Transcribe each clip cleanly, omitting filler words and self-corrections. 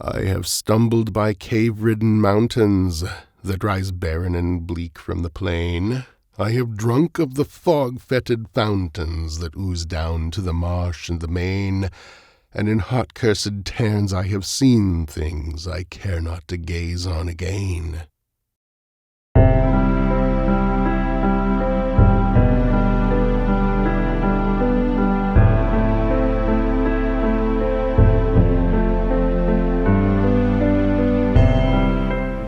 I have stumbled by cave-ridden mountains that rise barren and bleak from the plain. I have drunk of the fog-fetid fountains that ooze down to the marsh and the main, and in hot cursed tairns I have seen things I care not to gaze on again.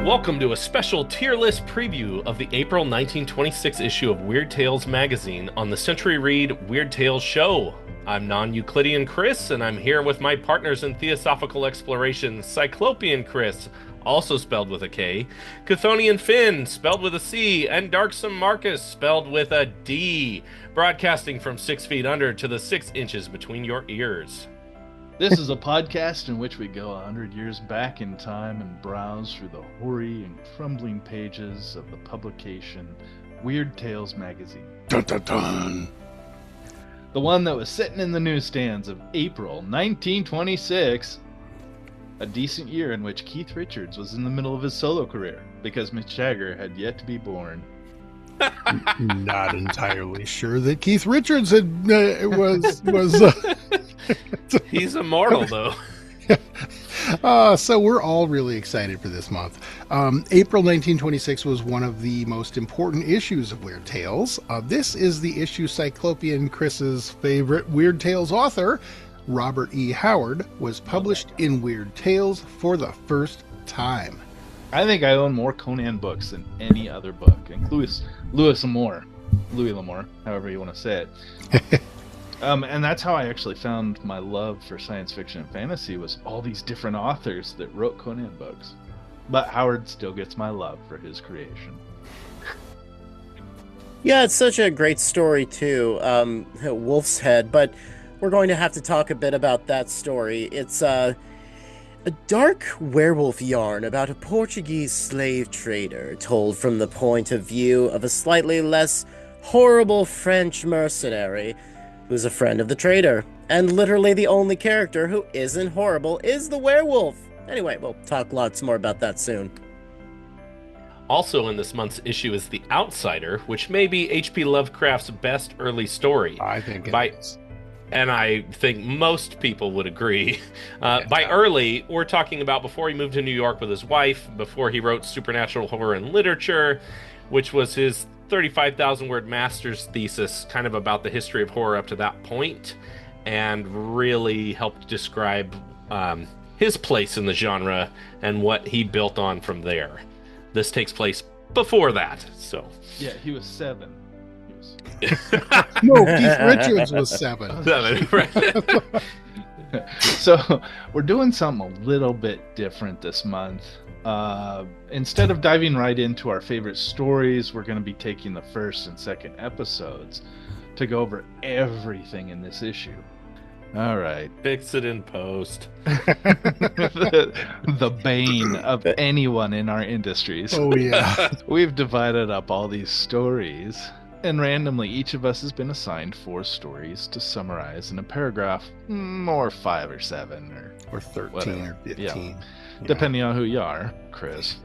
Welcome to a special tier list preview of the April 1926 issue of Weird Tales magazine on the Century Read Weird Tales show. I'm non-Euclidean Chris, and I'm here with my partners in Theosophical Exploration, Cyclopean Chris, also spelled with a K, Chthonian Finn, spelled with a C, and Darksome Marcus, spelled with a D, broadcasting from 6 feet under to the 6 inches between your ears. This is a podcast in which we go 100 years back in time and browse through the hoary and crumbling pages of the publication Weird Tales magazine. Dun dun dun! The one that was sitting in the newsstands of April 1926. A decent year in which Keith Richards was in the middle of his solo career because Mick Jagger had yet to be born. Not entirely sure that Keith Richards had, was He's immortal, though. So we're all really excited for this month. April 1926 was one of the most important issues of Weird Tales. This is the issue Cyclopean Chris's favorite Weird Tales author, Robert E. Howard, was published in Weird Tales for the first time. I think I own more Conan books than any other book, including Louis L'Amour, however you want to say it. And that's how I actually found my love for science fiction and fantasy, was all these different authors that wrote Conan books. But Howard still gets my love for his creation. Yeah, it's such a great story too, WOLFSHEAD, but we're going to have to talk a bit about that story. It's a dark werewolf yarn about a Portuguese slave trader told from the point of view of a slightly less horrible French mercenary who's a friend of the trader. And literally the only character who isn't horrible is the werewolf. Anyway, we'll talk lots more about that soon. Also in this month's issue is The Outsider, which may be H.P. Lovecraft's best early story. I think it is. And I think most people would agree. By early, we're talking about before he moved to New York with his wife, before he wrote Supernatural Horror and Literature, which was his 35,000-word master's thesis, kind of about the history of horror up to that point, and really helped describe his place in the genre and what he built on from there. This takes place before that, so... Yeah, he was 7. No, Keith Richards was 7. 7, right. So we're doing something a little bit different this month. Instead of diving right into our favorite stories, we're going to be taking the first and second episodes to go over everything in this issue. All right. Fix it in post. the bane of anyone in our industries. Oh, yeah. We've divided up all these stories, and randomly each of us has been assigned 4 stories to summarize in a paragraph, or 5 or 7 or 13 whatever. or 15. Yeah. Depending on who you are, Chris.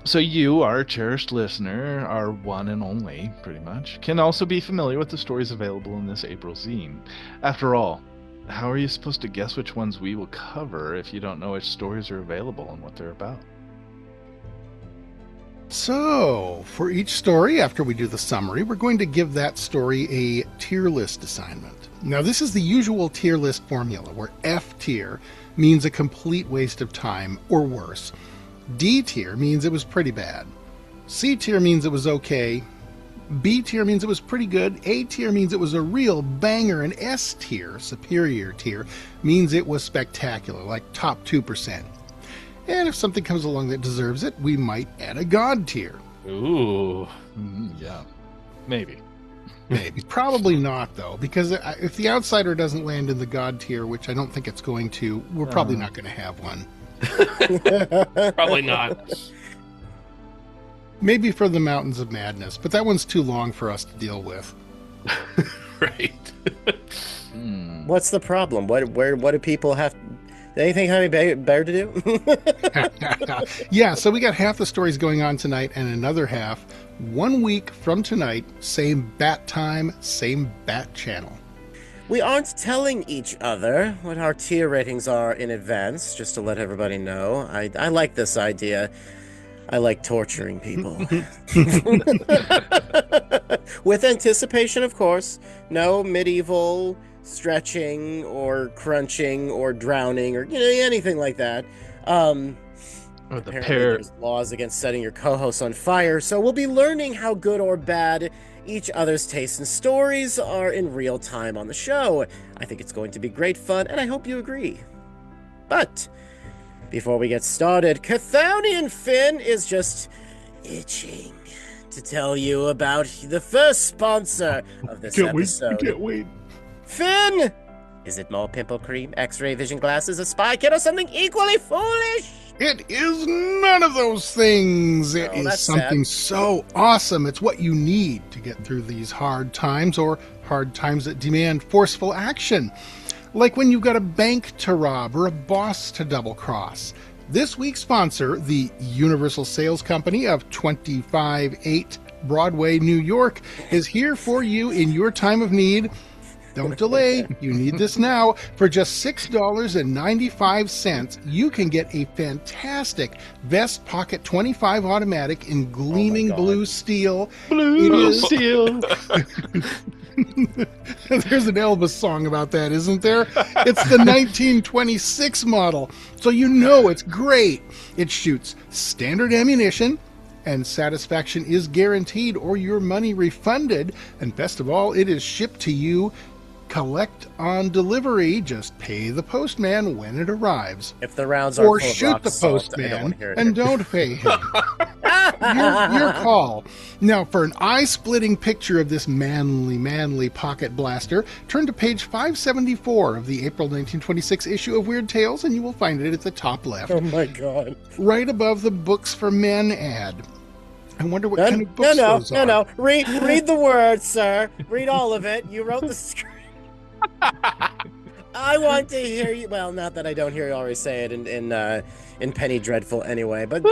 So you, our cherished listener, our one and only, pretty much, can also be familiar with the stories available in this April zine. After all, how are you supposed to guess which ones we will cover if you don't know which stories are available and what they're about? So, for each story, after we do the summary, we're going to give that story a tier list assignment. Now, this is the usual tier list formula, where F tier means a complete waste of time, or worse. D tier means it was pretty bad. C tier means it was okay. B tier means it was pretty good. A tier means it was a real banger. And S tier, superior tier, means it was spectacular, like top 2%. And if something comes along that deserves it, we might add a God tier. Ooh. Yeah. Maybe. Maybe. Probably not, though, because if The Outsider doesn't land in the God tier, which I don't think it's going to, we're probably not going to have one. Probably not. Maybe for the Mountains of Madness, but that one's too long for us to deal with. Right. What's the problem? What do people have? Anything better to do? Yeah, so we got half the stories going on tonight and another half 1 week from tonight. Same bat time, same bat channel. We aren't telling each other what our tier ratings are in advance, just to let everybody know. I like this idea. I like torturing people. With anticipation, of course. No medieval stretching or crunching or drowning or anything like that. Or the Apparently pair. there's laws against setting your co-hosts on fire, so we'll be learning how good or bad each other's tastes and stories are in real time on the show. I think it's going to be great fun, and I hope you agree. But before we get started, Chthonian Finn is just itching to tell you about the first sponsor of this episode. Can't wait. Finn! Is it more pimple cream, x-ray vision glasses, a spy kit, or something equally foolish? It is none of those things. It Oh, is that's something sad. so awesome. It's what you need to get through these hard times, or hard times that demand forceful action. Like when you've got a bank to rob or a boss to double cross. This week's sponsor, the Universal Sales Company of 258 Broadway, New York, is here for you in your time of need. Don't delay. You need this now. For just $6.95, you can get a fantastic Vest Pocket 25 automatic in gleaming God. blue steel. Blue steel. There's an Elvis song about that, isn't there? It's the 1926 model, so you know it's great. It shoots standard ammunition, and satisfaction is guaranteed or your money refunded. And best of all, it is shipped to you. Collect on delivery. Just pay the postman when it arrives. If the rounds are Or full of shoot rock the salt, I don't postman wanna hear it. and don't pay him. Your call. Now, for an eye-splitting picture of this manly pocket blaster, turn to page 574 of the April 1926 issue of Weird Tales, and you will find it at the top left, Oh my God. right above the Books for Men ad. I wonder what kind of books those are. No. Read the words, sir. Read all of it. You wrote the script. I want to hear you. Well, not that I don't hear you already say it in Penny Dreadful anyway, but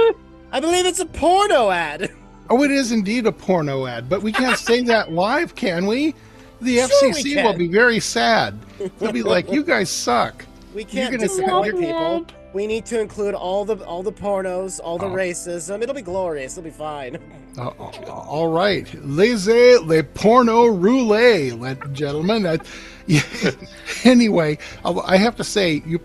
I believe it's a porno ad. Oh, it is indeed a porno ad, but we can't say that live, can we? The Sure we FCC can. will be very sad. They'll be like, "You guys suck." We can't You're gonna disappoint people. We need to include all the pornos, all the racism. It'll be glorious. It'll be fine. All right, laissez le porno rouler, gentlemen. Anyway, I have to say, you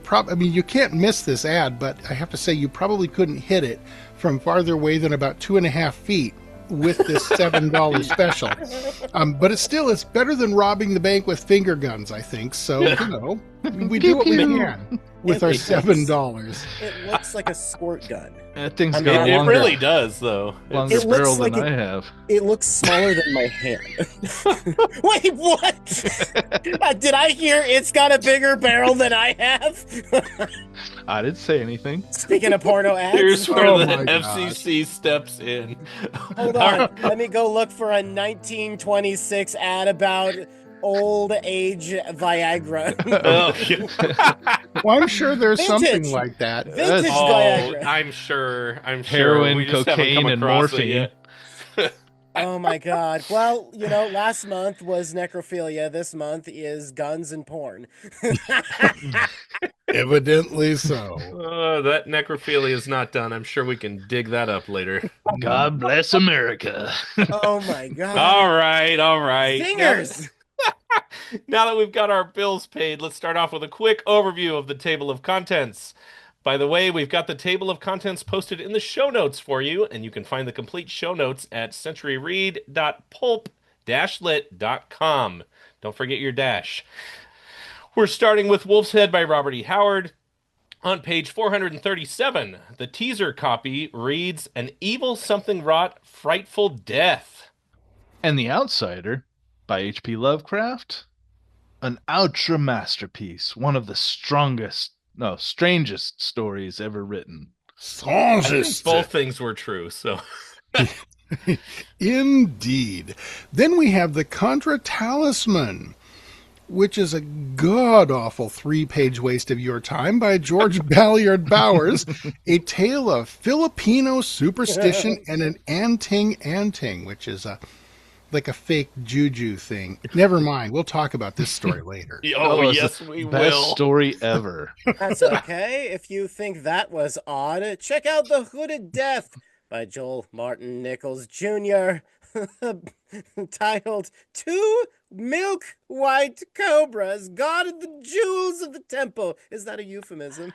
can't miss this ad, but I have to say you probably couldn't hit it from farther away than about 2.5 feet with this $7 special. But it's better than robbing the bank with finger guns, I think. So, we do what we can with our $7. It looks like a squirt gun. That thing's I mean, got a It longer, really does, though. longer It looks barrel like than it- I have. It looks smaller than my hand. Wait, what? Did I hear it's got a bigger barrel than I have? I didn't say anything. Speaking of porno ads, Here's where Oh the my God. FCC steps in. hold on. Let me go look for a 1926 ad about old age Viagra. Oh, yeah. Well, I'm sure there's Vintage. something like that. Vintage Oh, Viagra. I'm sure. Heroin, We just haven't cocaine, come and across it morphine. yet. Oh my God. Well, last month was necrophilia. This month is guns and porn. Evidently so. That necrophilia is not done. I'm sure we can dig that up later. God bless America. Oh my God. All right. Fingers. Now that we've got our bills paid, let's start off with a quick overview of the table of contents. By the way, we've got the table of contents posted in the show notes for you, and you can find the complete show notes at centuryread.pulp-lit.com. Don't forget your dash. We're starting with Wolf's Head by Robert E. Howard. On page 437, the teaser copy reads, "An evil something wrought frightful death." And The Outsider by H.P. Lovecraft. An Outre masterpiece. One of the strangest stories ever written. I think both things were true, so... Indeed. Then we have the Contra Talisman. which is a god-awful 3-page waste of your time by George Balliard Bowers, a tale of Filipino superstition and an anting, which is like a fake juju thing. Never mind. We'll talk about this story later. Oh, it's yes, the we best will. story ever. That's okay. If you think that was odd, check out The Hooded Death by Joel Martin Nichols Jr., titled Two Milk White Cobras Guarded the Jewels of the Temple. Is that a euphemism?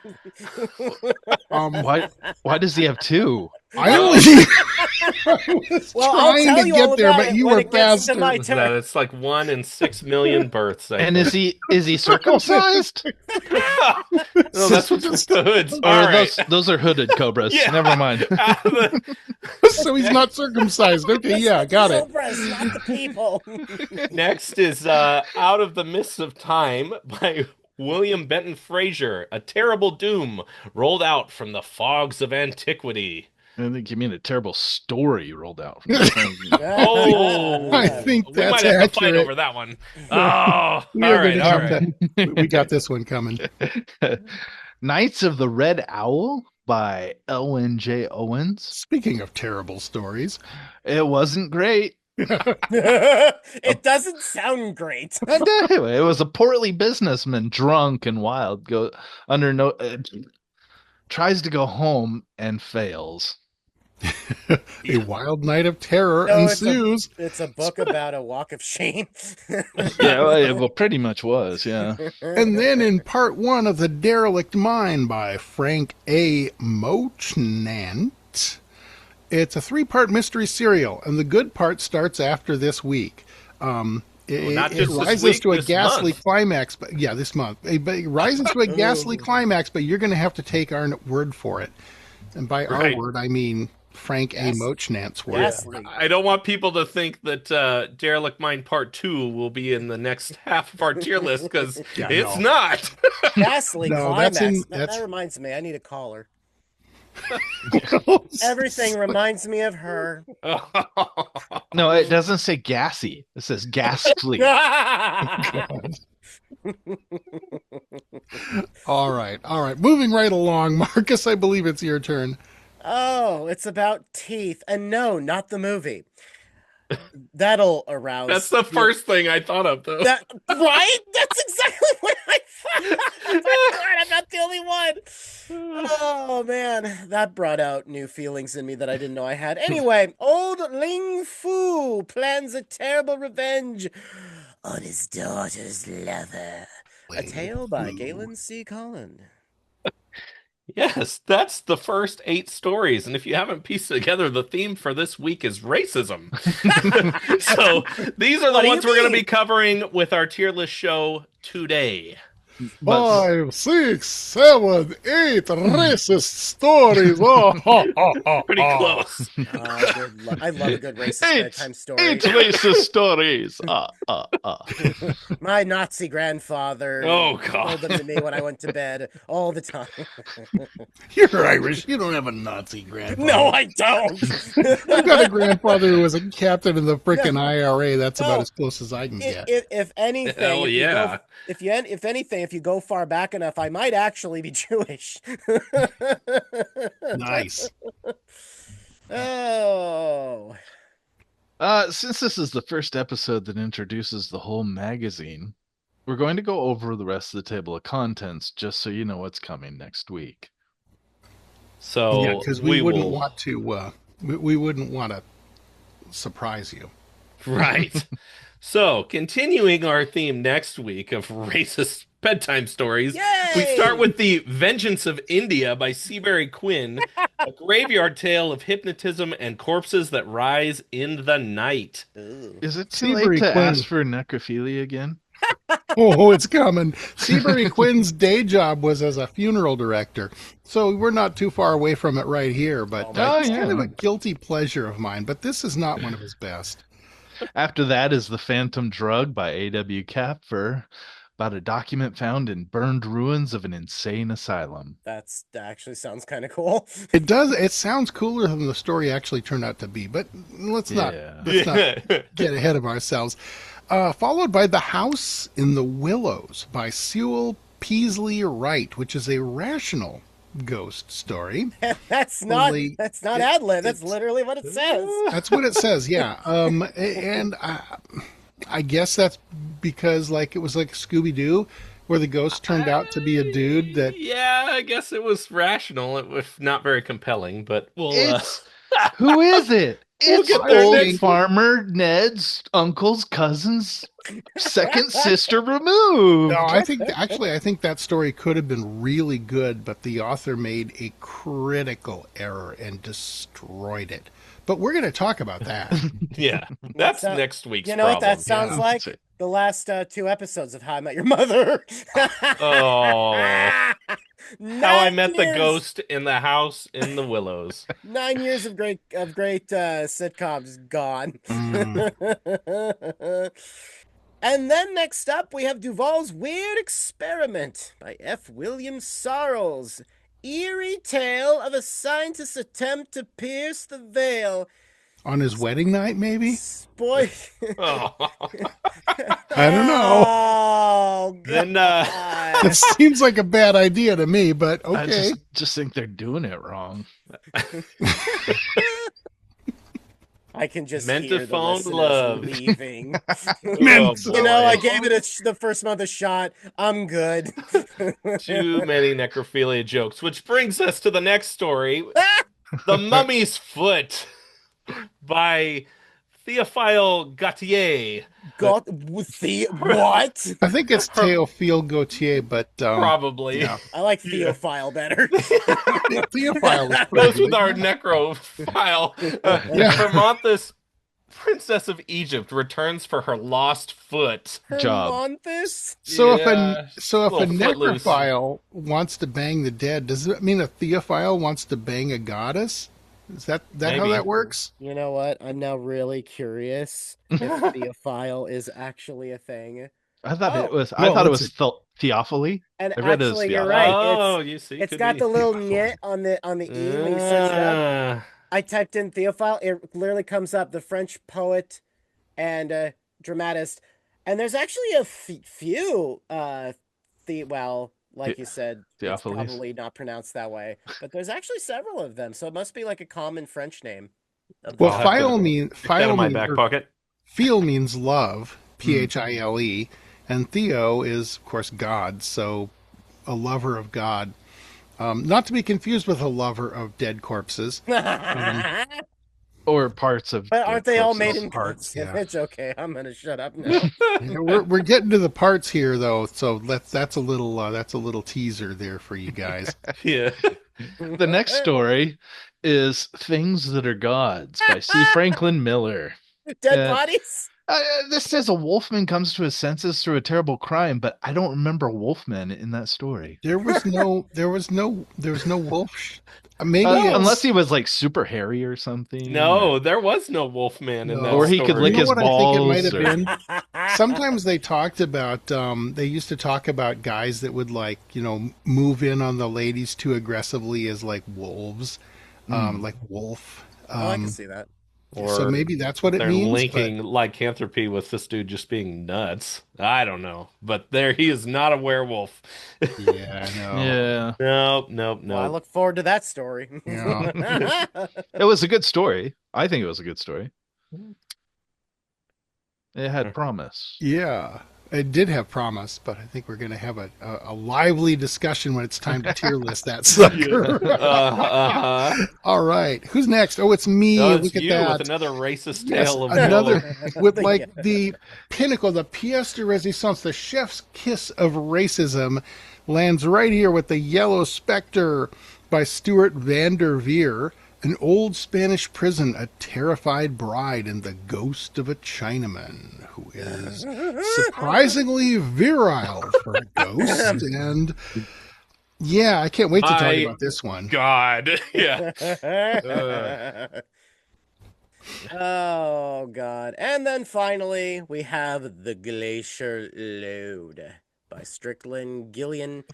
Why does he have two? I was I'll trying tell to you all get there, about but it you when were it gets to faster. my That turn. it's like 1 in 6 million births. I And think. is he circumcised? No, that's what the hoods. Or All right. those are hooded cobras. Yeah. Never mind. Out of the- So he's not circumcised. Okay, yeah, got it. Cobras, not the people. Next is Out of the Mists of Time by William Benton Fraser. A terrible doom rolled out from the fogs of antiquity. I think you mean a terrible story rolled out. Oh, I think we that's might have to fight accurate. over that one. Oh, all We are right, gonna all have right. that. We got this one coming. Knights of the Red Owl by Elwyn J. Owens. Speaking of terrible stories, It wasn't great. It doesn't sound great. Anyway, it was a portly businessman, drunk and wild, tries to go home and fails. a wild night of terror No, ensues. It's a book about a walk of shame. Yeah, well, pretty much was, yeah. And then in part 1 of The Derelict Mine by Frank A. Mochnant, it's a 3-part mystery serial, and the good part starts after this week. not It just this rises week, to a this ghastly month. climax, but yeah, this month. It rises to a ghastly climax, but you're going to have to take our word for it. And by Right. our word, I mean Frank A. Mochnant's word. Ghastly. I don't want people to think that Derelict Mine Part 2 will be in the next half of our tier list, because Yeah, it's no. not. Ghastly No, climax. that's That reminds me, I need a caller. Everything reminds me of her. No, it doesn't say gassy. It says ghastly. All right. Moving right along, Marcus, I believe it's your turn. Oh, it's about teeth. And no, not the movie. That'll arouse. That's the first thing I thought of, though. Right? That's exactly what I thought. Oh my God, I'm not the only one. Oh man, that brought out new feelings in me that I didn't know I had. Anyway, old Ling Fu plans a terrible revenge on his daughter's lover. A tale by Galen C. Collin. Yes, that's the first 8 stories. And if you haven't pieced together, the theme for this week is racism. So these are What the do ones you we're going to mean? be covering with our tier list show today. But 5, 6, 7, 8 racist stories. Oh, Pretty close. I love a good racist Eight- bedtime story. 8 racist stories. My Nazi grandfather Oh, God. told them to me when I went to bed all the time. You're Irish. You don't have a Nazi grandfather. No, I don't. I've got a grandfather who was a captain in the frickin' IRA. That's about No. as close as I can get. If anything, Hell yeah. if you go far back enough, I might actually be Jewish. Nice. Oh. Since this is the first episode that introduces the whole magazine, we're going to go over the rest of the table of contents just so you know what's coming next week. So Yeah, because we wouldn't will... want to. We wouldn't want to surprise you. Right. So, continuing our theme next week of racist bedtime stories, we Yay! start with The Vengeance of India by Seabury Quinn, a graveyard tale of hypnotism and corpses that rise in the night. Ooh. Is it too Seabury late to Quinn. ask for necrophilia again? Oh, it's coming. Seabury Quinn's day job was as a funeral director, so we're not too far away from it right here. But Oh, it's yeah. kind of a guilty pleasure of mine. But this is not one of his best. After that is The Phantom Drug by A.W. Kapfer, about a document found in burned ruins of an insane asylum. That actually sounds kind of cool. It does. It sounds cooler than the story actually turned out to be, but let's not get ahead of ourselves. Followed by The House in the Willows by Sewell Peaslee Wright, which is a rational ghost story. That's not ad lib. That's literally what it says. That's what it says. Yeah. And I guess that's because like it was like Scooby Doo, where the ghost turned out to be a dude that. Yeah, I guess it was rational, if not very compelling, but we'll. Who is it? It's get there old next. farmer Ned's uncle's cousin's second sister removed. No, I think that story could have been really good, but the author made a critical error and destroyed it. But we're going to talk about that. Yeah, that's next week's You know problem. what that sounds like? The last 2 episodes of How I Met Your Mother. Oh. How I Met the Ghost in the House in the Willows. 9 years of great sitcoms gone. And then next up we have Duvall's Weird Experiment by F. William Sarles. Eerie tale of a scientist's attempt to pierce the veil. On his wedding night, maybe? Boy. Oh. I don't know. Oh, God. It seems like a bad idea to me, but okay. I just think they're doing it wrong. I can just Meant hear to the phone listeners love. leaving. I gave it the first month a shot. I'm good. Too many necrophilia jokes, which brings us to the next story. The Mummy's Foot by Théophile Gautier. What? I think it's Théophile Gautier, but probably. Yeah. I like Theophile better. Théophile is Goes with our necrophile. Hermonthis, Princess of Egypt, returns for her lost foot. Hermonthis? So Yeah, if a footloose. necrophile wants to bang the dead, does it mean a Theophile wants to bang a goddess? Is that how that works? You know what? I'm now really curious if Theophile is actually a thing. I thought it was. Well, I thought it was Theophily. And I read it as actually, you're Theophile. right. Oh, you see, It's could got be. the little knit on the E when you search it up. I typed in Theophile. It literally comes up. The French poet and dramatist. And there's actually a few. Like you said, it's probably not pronounced that way. But there's actually several of them, so it must be like a common French name. Well, phile means in my back pocket. Phil means love, Phile, and Theo is of course God, so a lover of God. Not to be confused with a lover of dead corpses. Or parts of. But aren't they all made in parts? Yeah. It's okay. I'm gonna shut up now. We're getting to the parts here, though, so that's a little teaser there for you guys. Yeah. The next story is Things That Are Gods by C. Franklin Miller. Dead bodies? This says a wolfman comes to his senses through a terrible crime, but I don't remember wolfmen in that story. There was no wolf. Maybe unless he was like super hairy or something. No, there was no Wolfman in that Or he story. could lick his balls. I think it might have been. Sometimes they talked about. They used to talk about guys that would move in on the ladies too aggressively as like wolves, like wolf. I can see that. So maybe that's what it they're means. linking lycanthropy with this dude just being nuts. I don't know, but he is not a werewolf. Yeah, I know. Yeah. No. Well, I look forward to that story. Yeah. It was a good story. I think it was a good story. It had promise. Yeah, it did have promise, but I think we're going to have a lively discussion when it's time to tier list that sucker. All right, who's next? Oh, it's me. It's Look at you that. with another racist Yes, tale of another with like the pinnacle, the pièce de résistance, the chef's kiss of racism, lands right here with The Yellow Spectre by Stuart van der Veer. An old Spanish prison, a terrified bride, and the ghost of a Chinaman who is surprisingly virile for a ghost. And yeah, I can't wait to talk about this one. God, yeah. Oh, God. And then finally, we have The Glacier Load by Strickland, Gillen?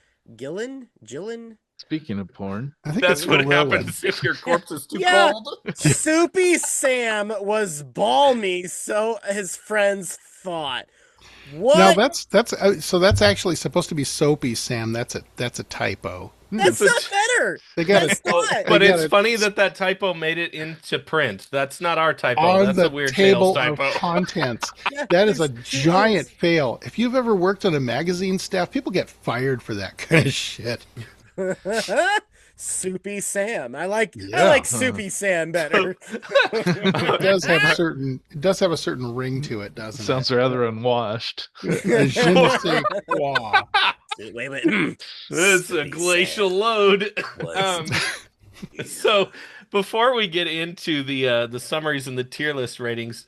Speaking of porn, I think That's it's what Llewellyn. happens if your corpse is too Yeah. cold. Soupy Sam was balmy, so his friends thought. Now What? that's actually supposed to be Soapy Sam. That's a typo. That's It's not better. They got That's it. not. But They got it's it funny that typo made it into print. That's not our typo. on That's the a Weird Tales table of typo. contents. Yeah, That is a there's two giant O's. fail. If you've ever worked on a magazine staff, people get fired for that kind of shit. Soupy Sam. I like Yeah. Soupy Sam better. It does have a certain ring to it, doesn't sounds rather unwashed. it? Je ne sais quoi. Wait. It's a Soupy glacial Sam load. was- So before we get into the summaries and the tier list ratings,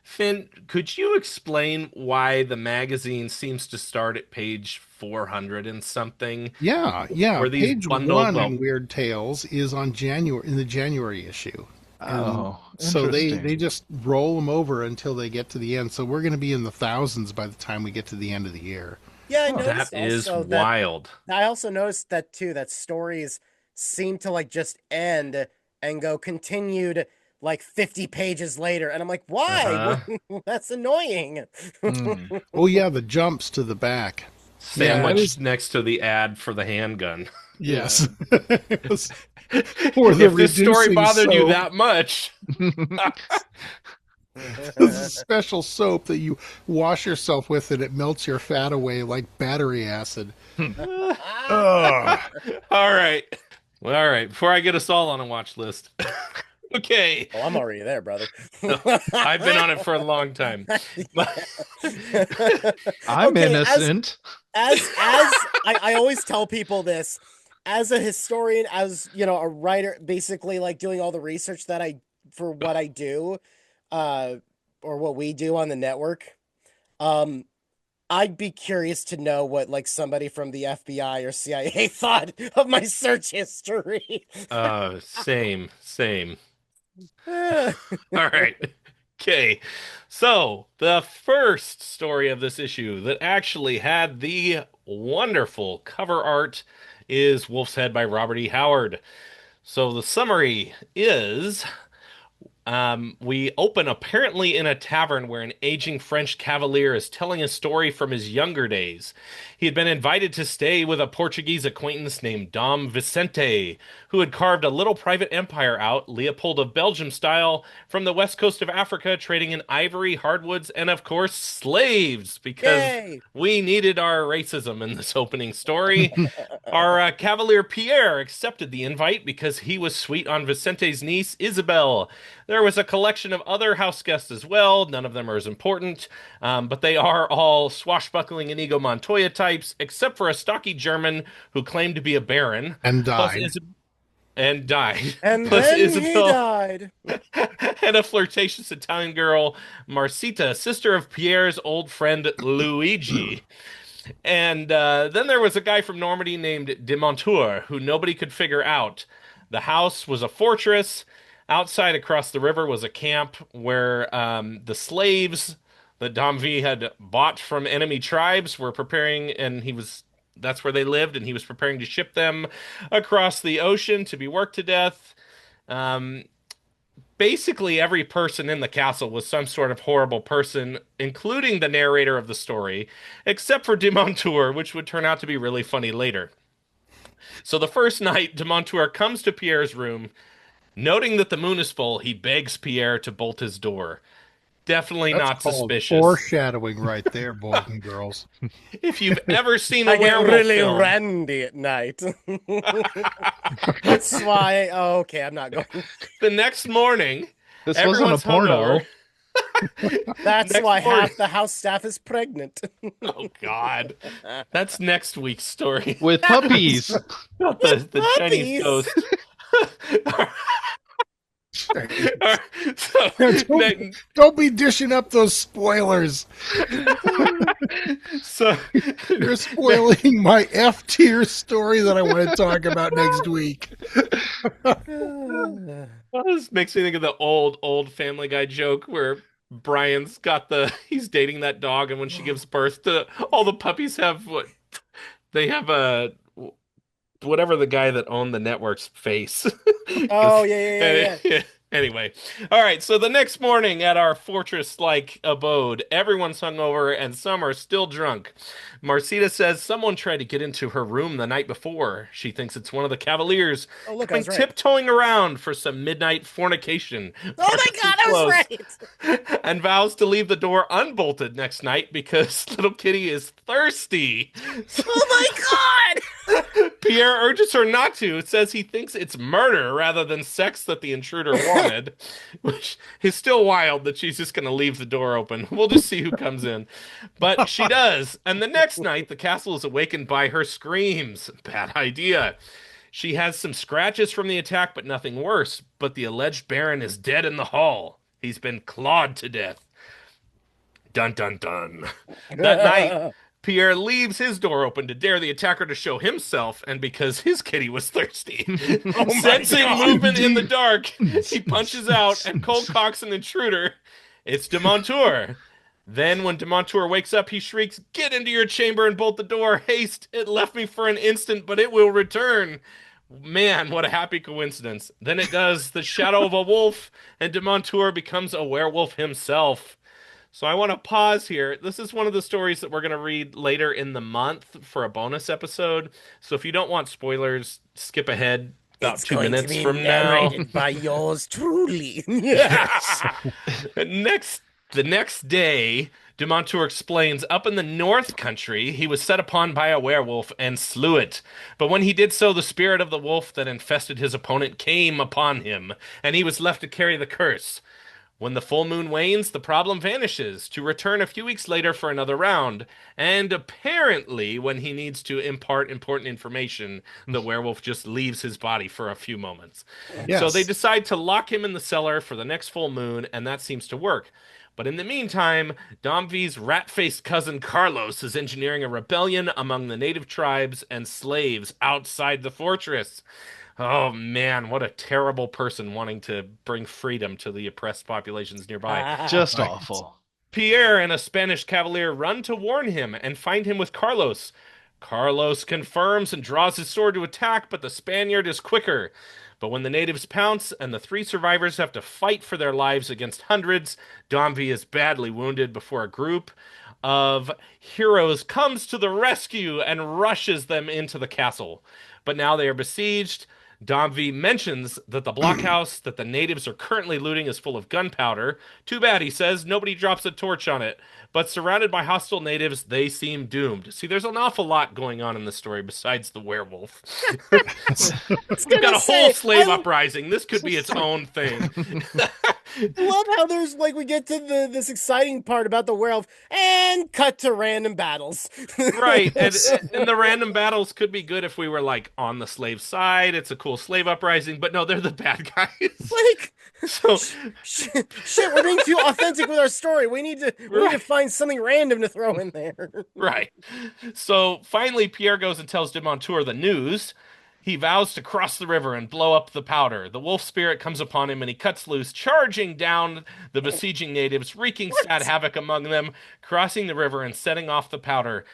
Finn, could you explain why the magazine seems to start at page 400 and something? Yeah. Were these Page bundled? one Well, in Weird Tales is in the January issue. Oh, So they interesting. just roll them over until they get to the end. So we're going to be in the thousands by the time we get to the end of the year. Yeah, I Huh. noticed that is also that wild. I also noticed that too, that stories seem to like just end and go continued like 50 pages later. And I'm like, why? That's annoying. Hmm. Oh yeah, the jumps to the back. Sandwiched next to the ad for the handgun. Yes. If this story reducing bothered you soap. that much, This is a special soap that you wash yourself with and it melts your fat away like battery acid. Ugh. all right. Well, all right. Before I get us all on a watch list. Okay. Oh, I'm already there, brother. I've been on it for a long time. I'm Okay, innocent. as I always tell people this, as a historian, as you know, a writer, basically like doing all the research that I for what I do, or what we do on the network. I'd be curious to know what like somebody from the FBI or CIA thought of my search history. Same. All right. Okay. So, the first story of this issue that actually had the wonderful cover art is Wolf's Head by Robert E. Howard. So, the summary is we open apparently in a tavern where an aging French cavalier is telling a story from his younger days. He had been invited to stay with a Portuguese acquaintance named Dom Vicente, who had carved a little private empire out, Leopold of Belgium style, from the west coast of Africa, trading in ivory, hardwoods, and of course, slaves, because Yay! we needed our racism in this opening story. Our cavalier Pierre accepted the invite because he was sweet on Vicente's niece, Isabel. There was a collection of other house guests as well. None of them are as important, but they are all swashbuckling Inigo Montoya types, except for a stocky German who claimed to be a baron. And Plus died. and died. And Plus then he Isabel died. and a flirtatious Italian girl, Marcita, sister of Pierre's old friend Luigi. And then there was a guy from Normandy named de Montour, who nobody could figure out. The house was a fortress. Outside, across the river, was a camp where the slaves that Domvi had bought from enemy tribes were preparing, and that's where they lived, and he was preparing to ship them across the ocean to be worked to death. Basically, every person in the castle was some sort of horrible person, including the narrator of the story, except for de Montour, which would turn out to be really funny later. So the first night, de Montour comes to Pierre's room. Noting that the moon is full, he begs Pierre to bolt his door. Definitely That's not called suspicious. Foreshadowing right there, boys and girls. If you've ever seen a I get werewolf really film, randy at night. That's why. Oh, okay, I'm not going. the next morning, This everyone's wasn't a porno. hungover. That's Next why morning. half the house staff is pregnant. Oh God, that's next week's story. With puppies. Not the Chinese Puppies. ghost. So, Don't be dishing up those spoilers. so You're spoiling my F tier story that I want to talk about next week. this makes me think of the old Family Guy joke where Brian's got he's dating that dog, and when she gives birth to all the puppies have what they have a whatever the guy that owned the network's face. Oh 'Cause- yeah. anyway, all right. So the next morning at our fortress-like abode, everyone's hungover and some are still drunk. Marcita says someone tried to get into her room the night before. She thinks it's one of the Cavaliers Oh look, I coming was right. tiptoeing around for some midnight fornication. Oh my God, I was right. And vows to leave the door unbolted next night because little kitty is thirsty. Oh my God. Pierre urges her not to, says he thinks it's murder rather than sex that the intruder wanted, which is still wild that she's just going to leave the door open. We'll just see who comes in. But she does, and the next night the castle is awakened by her screams. Bad idea. She has some scratches from the attack, but nothing worse. But the alleged Baron is dead in the hall. He's been clawed to death. Dun dun dun. That night, Pierre leaves his door open to dare the attacker to show himself, and because his kitty was thirsty, sensing movement in the dark, he punches out and cold cocks an intruder. It's de Montour. Then, when de Montour wakes up, he shrieks, "Get into your chamber and bolt the door! Haste! It left me for an instant, but it will return!" Man, what a happy coincidence. Then it does the shadow of a wolf, and de Montour becomes a werewolf himself. So I want to pause here. This is one of the stories that we're going to read later in the month for a bonus episode. So if you don't want spoilers, skip ahead about It's 2 going to minutes be from now. narrated by yours truly. The next day, de Montour explains up in the North Country, he was set upon by a werewolf and slew it. But when he did so, the spirit of the wolf that infested his opponent came upon him, and he was left to carry the curse. When the full moon wanes, the problem vanishes, to return a few weeks later for another round. And apparently, when he needs to impart important information, the werewolf just leaves his body for a few moments. Yes. So they decide to lock him in the cellar for the next full moon, and that seems to work. But in the meantime, Domvi's rat-faced cousin Carlos is engineering a rebellion among the native tribes and slaves outside the fortress. Oh man, what a terrible person wanting to bring freedom to the oppressed populations nearby. Just awful. Pierre and a Spanish cavalier run to warn him and find him with Carlos. Carlos confirms and draws his sword to attack, but the Spaniard is quicker. But when the natives pounce and the three survivors have to fight for their lives against hundreds, Domvi is badly wounded before a group of heroes comes to the rescue and rushes them into the castle. But now they are besieged. Domvi mentions that the blockhouse that the natives are currently looting is full of gunpowder. Too bad, he says, nobody drops a torch on it. But surrounded by hostile natives, they seem doomed. See, there's an awful lot going on in this story besides the werewolf. We've got a whole slave uprising. This could be its own thing. I love how there's like we get to this exciting part about the werewolf and cut to random battles. Right, and the random battles could be good if we were like on the slave side. It's a cool slave uprising, but no, they're the bad guys. Like, So shit, we're being too authentic with our story. We need to find something random to throw in there. right. So finally, Pierre goes and tells de Montour the news. He vows to cross the river and blow up the powder. The wolf spirit comes upon him and he cuts loose, charging down the besieging natives, wreaking sad havoc among them, crossing the river and setting off the powder.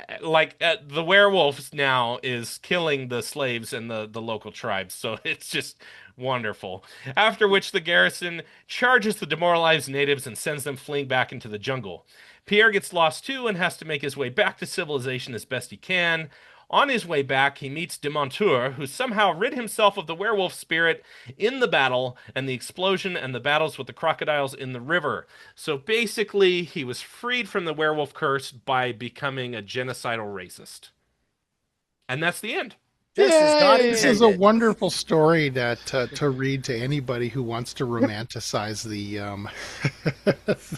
The werewolves now is killing the slaves and the local tribes. So it's just wonderful. After which the garrison charges the demoralized natives and sends them fleeing back into the jungle. Pierre gets lost too and has to make his way back to civilization as best he can. On his way back, he meets de Montour, who somehow rid himself of the werewolf spirit in the battle and the explosion and the battles with the crocodiles in the river. So basically, he was freed from the werewolf curse by becoming a genocidal racist. And that's the end. Just as God This is a intended. wonderful story that to read to anybody who wants to romanticize the.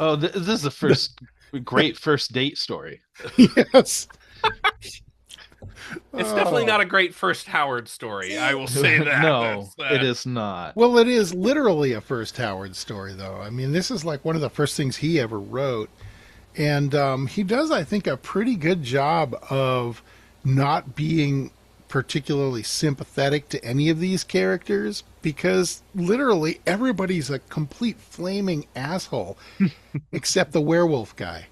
Oh, this is the first great first date story. Yes. It's definitely not a great first Howard story. I will say that. No, That's, it is not. Well, it is literally a first Howard story, though. I mean, this is like one of the first things he ever wrote. And he does, I think, a pretty good job of not being particularly sympathetic to any of these characters because literally everybody's a complete flaming asshole except the werewolf guy,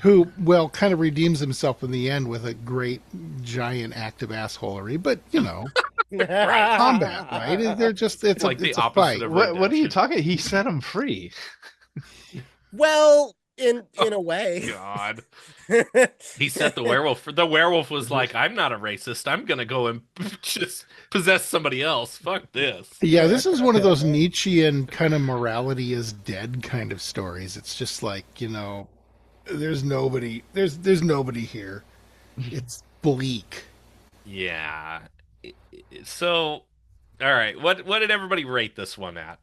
who, well, kind of redeems himself in the end with a great giant act of assholery. But, you know, Right. combat, right? They're just, Like the it's a opposite fight. of What are you redemption. talking? He set him free. Well, in a way. God. He set the werewolf. The werewolf was like, I'm not a racist. I'm going to go and just possess somebody else. Fuck this. Yeah, this is one of those Nietzschean kind of morality is dead kind of stories. It's just like, you know, there's nobody here. It's bleak. Yeah. So, all right. What did everybody rate this one at?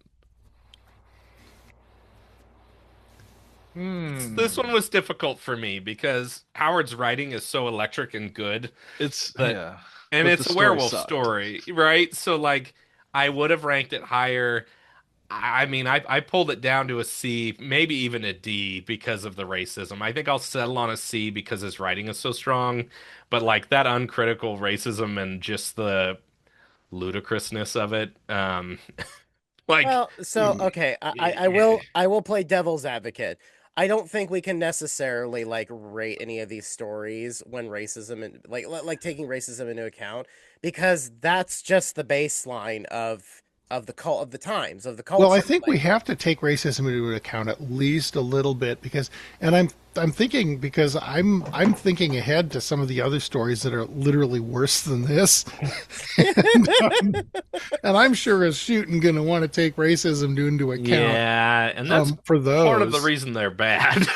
This one was difficult for me because Howard's writing is so electric and good It's that, yeah, and but it's the a werewolf sucked. story, right? So like, I would have ranked it higher. I mean, I pulled it down to a C, maybe even a D because of the racism. I think I'll settle on a C because his writing is so strong. But like that uncritical racism and just the ludicrousness of it, like, Well, so okay, I will play devil's advocate. I don't think we can necessarily like rate any of these stories when racism and like taking racism into account because that's just the baseline of the cult of the times of the Well, I culture. think we have to take racism into account at least a little bit because, and I'm thinking because I'm thinking ahead to some of the other stories that are literally worse than this, and I'm sure as shooting going to want to take racism into account. yeah, and that's for those part of the reason they're bad.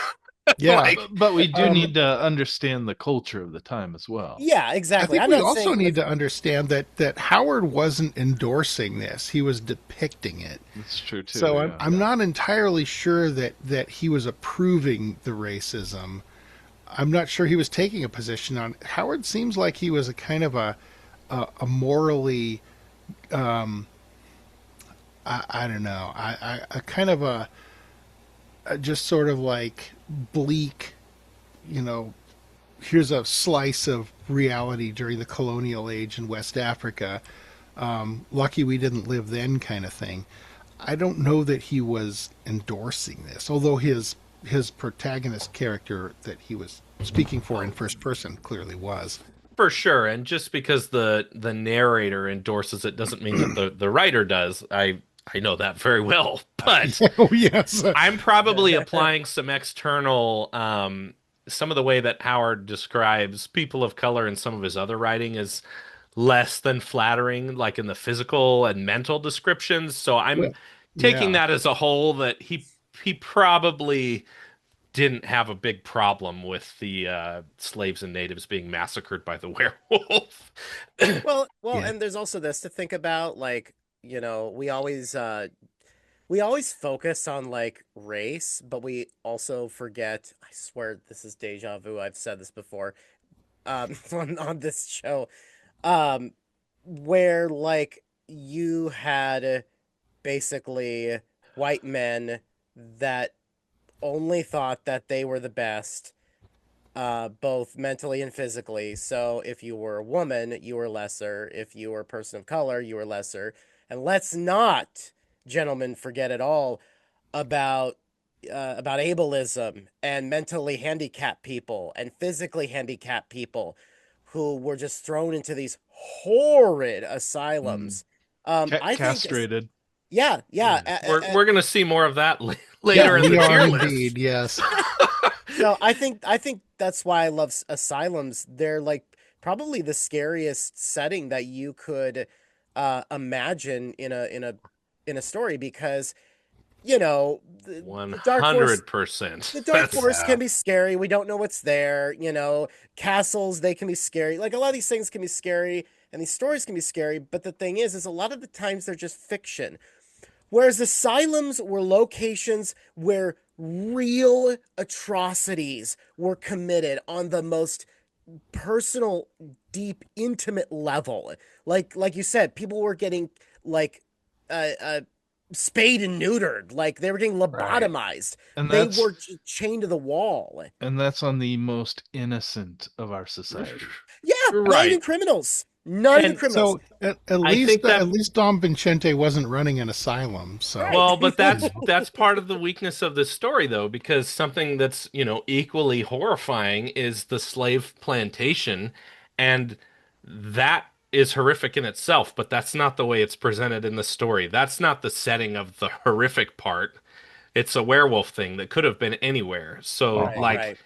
Yeah, Like, But we do need to understand the culture of the time as well. Yeah, I exactly. think I'm we not also saying need to understand that Howard wasn't endorsing this; he was depicting it. That's true too. So yeah. I'm not entirely sure that he was approving the racism. I'm not sure he was taking a position on. Howard seems like he was a kind of a morally, I don't know, a kind of a just sort of like bleak, you know. Here's a slice of reality during the colonial age in West Africa. Lucky we didn't live then, kind of thing. I don't know that he was endorsing this, although his protagonist character that he was speaking for in first person clearly was. for sure, and just because the narrator endorses it doesn't mean that the writer does. I know that very well, but Oh yes, I'm probably applying some external, some of the way that Howard describes people of color in some of his other writing is less than flattering, like in the physical and mental descriptions. So I'm well, taking yeah. that as a whole that he probably didn't have a big problem with the slaves and natives being massacred by the werewolf. well, Yeah. and there's also this to think about, like, we always focus on like race, but we also forget, I swear this is deja vu, I've said this before, on this show, um, where like you had basically white men that only thought that they were the best, both mentally and physically. So if you were a woman, you were lesser. If you were a person of color, you were lesser. And let's not, gentlemen, forget at all about ableism and mentally handicapped people and physically handicapped people who were just thrown into these horrid asylums. I think, Castrated. yeah, yeah. We're gonna see more of that Yeah, later in we the are tier list. indeed. Yes. So I think that's why I love asylums. They're like probably the scariest setting that you could imagine in a story because the dark forest 100%. the dark forest Yeah. can be scary. We don't know what's there. Castles, they can be scary. Like a lot of these things can be scary and these stories can be scary. But the thing is a lot of the times they're just fiction. Whereas asylums were locations where real atrocities were committed on the most personal, deep, intimate level. Like you said, people were getting like uh, uh spayed and neutered. Like they were getting Right. lobotomized. And They that's were chained to the wall. and that's on the most innocent of our society. Yeah, not even Right. criminals. Not even And criminals. So at I least think that Dom Vincente wasn't running an asylum. So Right. Well, but that's part of the weakness of this story, though, because something that's, equally horrifying is the slave plantation, and that is horrific in itself, but that's not the way it's presented in the story. That's not the setting of the horrific part. It's a werewolf thing that could have been anywhere. So, Right, Uh-huh. like, right.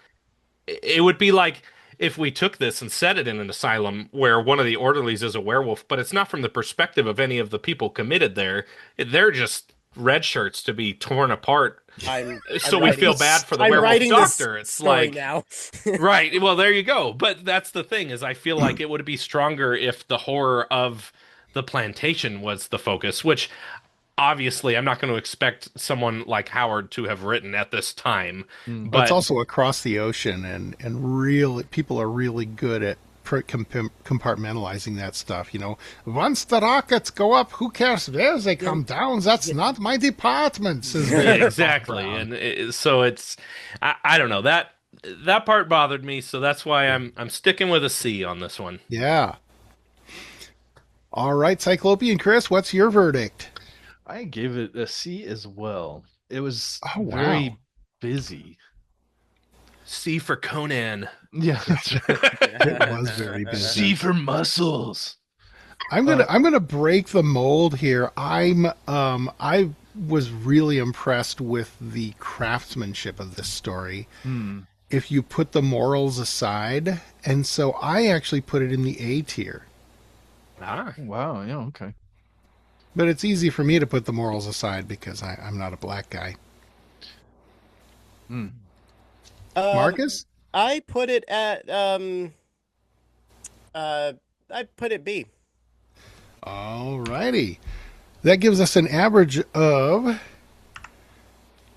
it would be like if we took this and set it in an asylum where one of the orderlies is a werewolf, but it's not from the perspective of any of the people committed there. They're just red shirts to be torn apart. I'm So we writing feel bad for the I'm werewolf writing this doctor. It's story like, now. right. Well, there you go. But that's the thing is I feel like it would be stronger if the horror of the plantation was the focus, which obviously I'm not going to expect someone like Howard to have written at this time, Mm. but it's but also across the ocean, and really people are really good at compartmentalizing that stuff. Once the rockets go up, who cares where they come down? That's not my department. Says yeah, Victor exactly. Brown. So I don't know that part bothered me, so that's why I'm sticking with a C on this one. Yeah. All right, Cyclopean Chris, what's your verdict? I gave it a C as well. It was Oh wow. very busy. C for Conan. Yeah, that's right. It was very busy. C for muscles. I'm gonna break the mold here. I was really impressed with the craftsmanship of this story. Hmm. If you put the morals aside, and so I actually put it in the A tier. Ah, Wow. Yeah. Okay. But it's easy for me to put the morals aside because I'm not a black guy. Hmm. Marcus? I put it at I put it B. All righty. That gives us an average of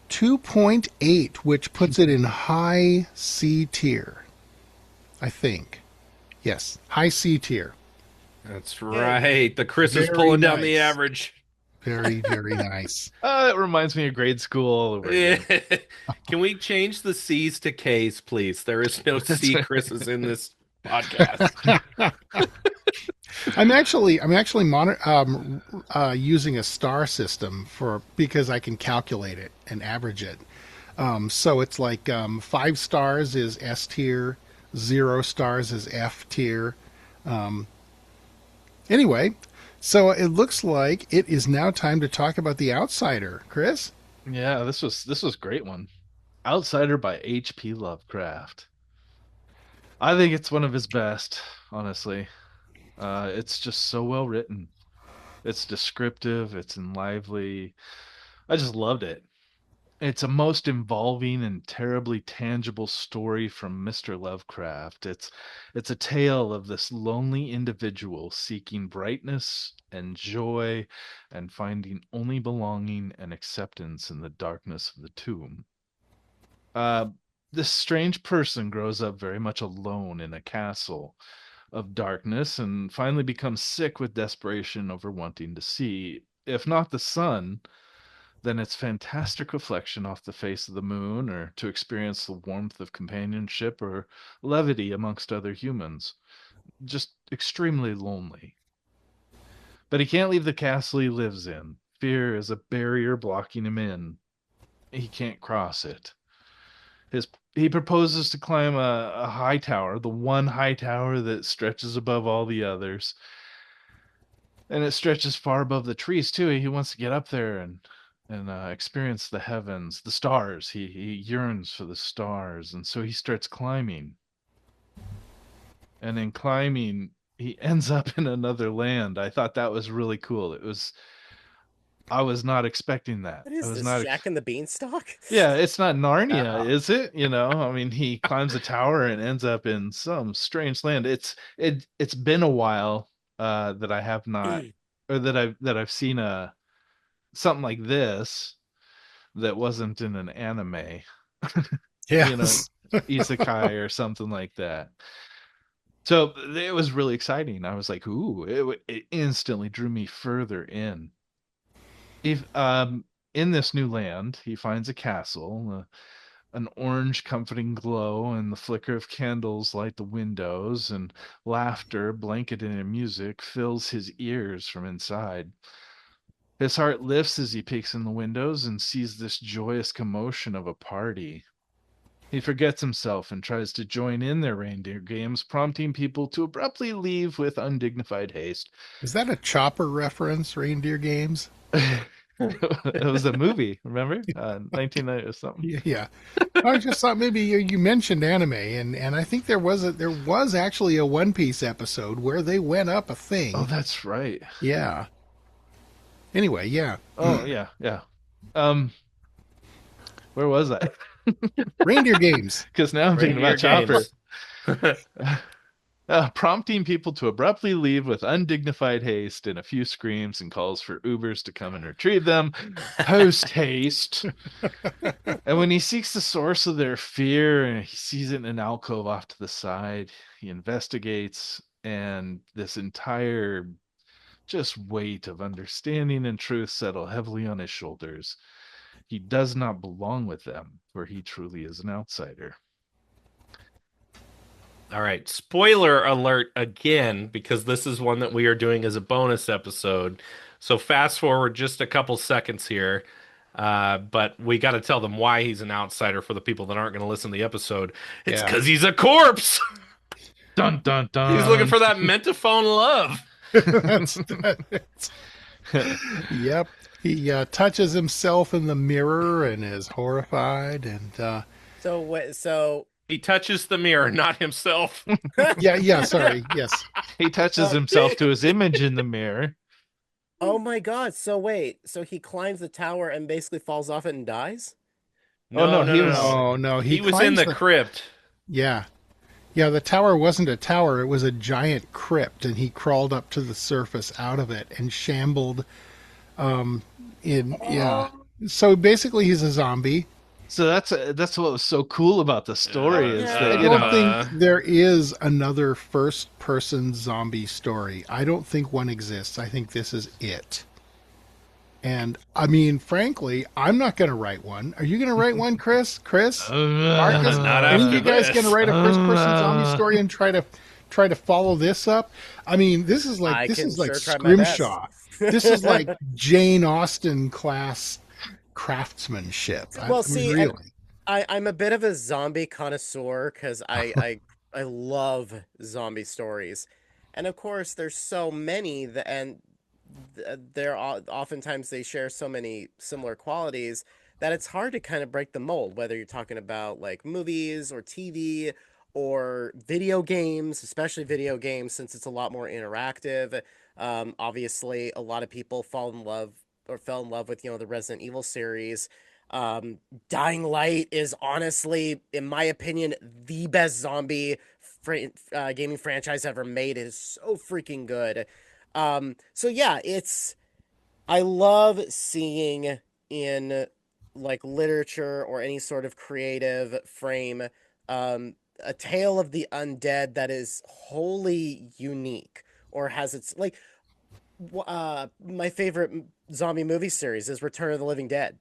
2.8, which puts it in high C tier. I think. Yes, high C tier. that's right. The Chris is Very pulling down the nice. average. Very, very nice. It reminds me of grade school all over again. Can we change the C's to K's, please? There is no That's C right. Chris's in this podcast. I'm actually using a star system because I can calculate it and average it. So it's like 5 stars is S tier, 0 stars is F tier. Anyway, so it looks like it is now time to talk about The Outsider. Chris? Yeah, this was a great one. Outsider by H.P. Lovecraft. I think it's one of his best, honestly. It's just so well written. It's descriptive, it's lively. I just loved it. It's a most involving and terribly tangible story from Mr. Lovecraft. It's a tale of this lonely individual seeking brightness and joy and finding only belonging and acceptance in the darkness of the tomb. Uh, this strange person grows up very much alone in a castle of darkness and finally becomes sick with desperation over wanting to see, if not the sun, then its fantastic reflection off the face of the moon, or to experience the warmth of companionship or levity amongst other humans. Just extremely lonely. But he can't leave the castle he lives in. Fear is a barrier blocking him in. He can't cross it. He proposes to climb a high tower, the one high tower that stretches above all the others. And it stretches far above the trees too. He wants to get up there and experience the heavens, the stars. He yearns for the stars, and so he starts climbing. And in climbing, he ends up in another land. I thought that was really cool. I was not expecting that. What I is was this, not. Jack and the Beanstalk? Yeah, it's not Narnia, Uh, is it? I mean, he climbs a tower and ends up in some strange land. It's been a while that I have not, or that I've seen something like this that wasn't in an anime, Yes. isekai or something like that. So it was really exciting. I was like, ooh, it instantly drew me further in. If in this new land, he finds a castle, an orange comforting glow, and the flicker of candles light the windows, and laughter, blanketed in music, fills his ears from inside. His heart lifts as he peeks in the windows and sees this joyous commotion of a party. He forgets himself and tries to join in their reindeer games, prompting people to abruptly leave with undignified haste. Is that a Chopper reference, Reindeer Games? It was a movie, remember? 1990 or something. Yeah. I just thought maybe you mentioned anime, and I think there was actually a One Piece episode where they went up a thing. Oh, that's right. Yeah. Anyway, yeah. Oh, yeah, yeah. Where was I? Reindeer Games. Because now I'm thinking about Chopper. Games. Prompting people to abruptly leave with undignified haste and a few screams and calls for Ubers to come and retrieve them post haste. And when he seeks the source of their fear and he sees it in an alcove off to the side, he investigates, and this entire just weight of understanding and truth settle heavily on his shoulders. He does not belong with them, for he truly is an outsider. All right, spoiler alert again, because this is one that we are doing as a bonus episode. So fast forward just a couple seconds here. But we got to tell them why he's an outsider for the people that aren't going to listen to the episode. It's because he's a corpse. Dun, dun, dun. He's looking for that mentophone love. Yep. He touches himself in the mirror and is horrified. And So He touches the mirror, not himself. yeah. Sorry. Yes. He touches himself to his image in the mirror. oh my God. So wait. So he climbs the tower and basically falls off it and dies? No, he was- Oh no. He was in climbs the crypt. Yeah. Yeah, the tower wasn't a tower, it was a giant crypt, and he crawled up to the surface out of it and shambled yeah. So basically he's a zombie. So that's what was so cool about the story is Yeah. that I don't think there is another first person zombie story. I don't think one exists. I think this is it. And I mean, frankly, I'm not going to write one. Are you going to write one, Chris? Marcus, Not any of after you guys this. going to write a first person zombie story and try to follow this up? I mean, this is I like can sure try my best. Scrimshaw. This is like Jane Austen class craftsmanship. Well, I mean, see, really. I'm a bit of a zombie connoisseur because I love zombie stories, and of course there's so many and oftentimes they share so many similar qualities that it's hard to kind of break the mold. Whether you're talking about like movies or TV or video games, especially video games, since it's a lot more interactive. Obviously, a lot of people fell in love with the Resident Evil series. Dying Light is honestly, in my opinion, the best zombie gaming franchise ever made. It is so freaking good. So yeah, I love seeing in like literature or any sort of creative frame, a tale of the undead that is wholly unique or has its like, my favorite zombie movie series is Return of the Living Dead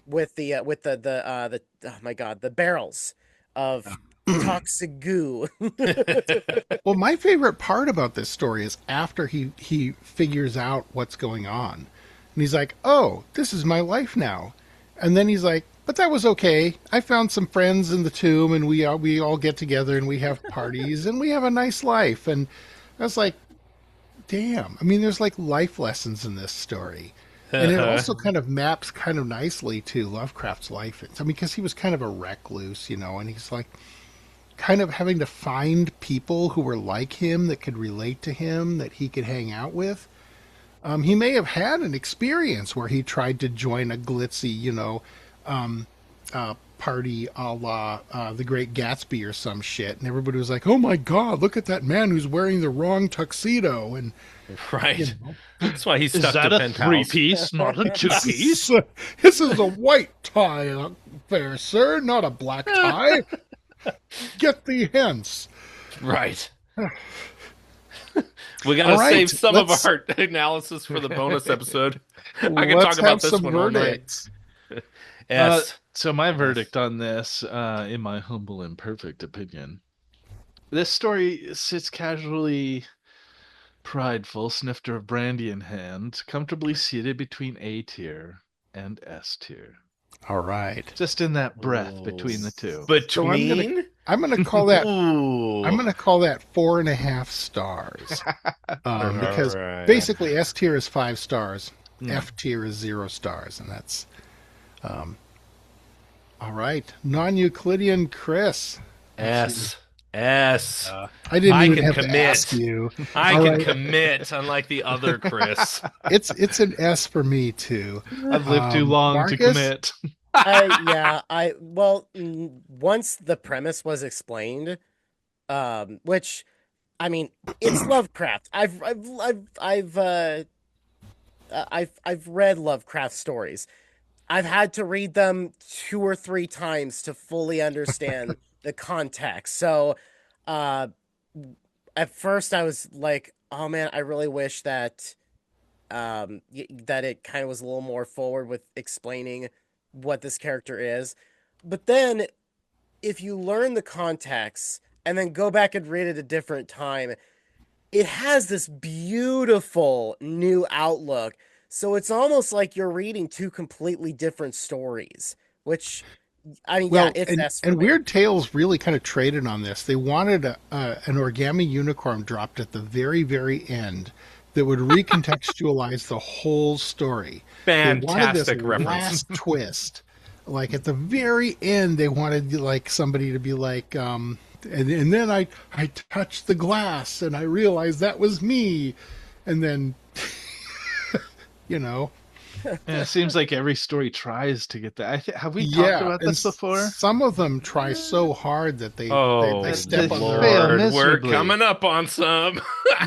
with the oh my God, the barrels of toxic goo. Well, my favorite part about this story is after he figures out what's going on, and he's like, "Oh, this is my life now," and then he's like, "But that was okay. I found some friends in the tomb, and we all get together and we have parties and we have a nice life." And I was like, "Damn!" I mean, there's like life lessons in this story. And it also kind of maps kind of nicely to Lovecraft's life. I mean, because he was kind of a recluse, and he's like kind of having to find people who were like him that could relate to him, that he could hang out with. He may have had an experience where he tried to join a glitzy, party a la The Great Gatsby or some shit. And everybody was like, "Oh my God, look at that man who's wearing the wrong tuxedo." And Right. That's why he's is stuck that to a penthouse. 3-piece, not a 2-piece? This is a white tie, fair sir, not a black tie. Get thee hence. Right. We got All to right, save some of let's- our analysis for the bonus episode. I can Let's talk about have this some one all night. verdicts. S. So my verdict on this, in my humble imperfect opinion, this story sits casually prideful, snifter of brandy in hand, comfortably seated between A tier and S tier. All right. Just in that breath between the two. So Between? I'm gonna call that Ooh. I'm gonna call that 4.5 stars. Because Alright. basically S tier is 5 stars, Hmm. F tier is 0 stars, and that's all right. Non-Euclidean Chris. S. I didn't I even can have to commit. ask you. I All can right. commit, unlike the other Chris. It's an S for me too. I've lived too long Marcus? to commit. Once the premise was explained, which, I mean, it's Lovecraft. I've read Lovecraft stories. I've had to read them 2 or 3 times to fully understand the context. So, at first I was like, oh man, I really wish that that it kind of was a little more forward with explaining what this character is. But then if you learn the context and then go back and read it a different time, it has this beautiful new outlook. So it's almost like you're reading 2 completely different stories, which, I mean, Well, it's S for and me. Weird Tales really kind of traded on this. They wanted an origami unicorn dropped at the very, very end that would recontextualize the whole story. Fantastic they wanted this reference. last twist. Like at the very end, they wanted like somebody to be like, and then I touched the glass and I realized that was me, and then, you know. Yeah, it seems like every story tries to get that. Have we talked about this and before? Some of them try so hard that they step on Lord. their Fail We're miserably. coming up on some.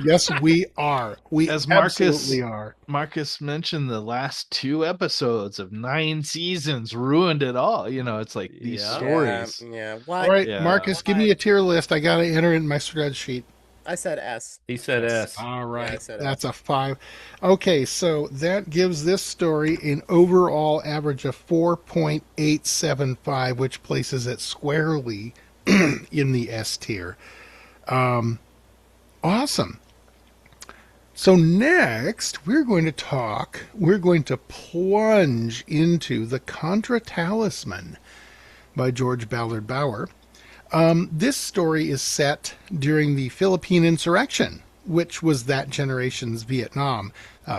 Yes, we are. We As Marcus absolutely are. Marcus mentioned, the last 2 episodes of 9 seasons ruined it all. You know, it's like these Yeah. stories. Yeah. All right, Yeah. Marcus, give me a tier list. I got to enter it in my spreadsheet. I said S. He said S. All right, I said that's a 5. Okay, so that gives this story an overall average of 4.875, which places it squarely in the S tier. Awesome. So next, we're going to plunge into The Contra Talisman by George Ballard Bauer. This story is set during the Philippine insurrection, which was that generation's Vietnam,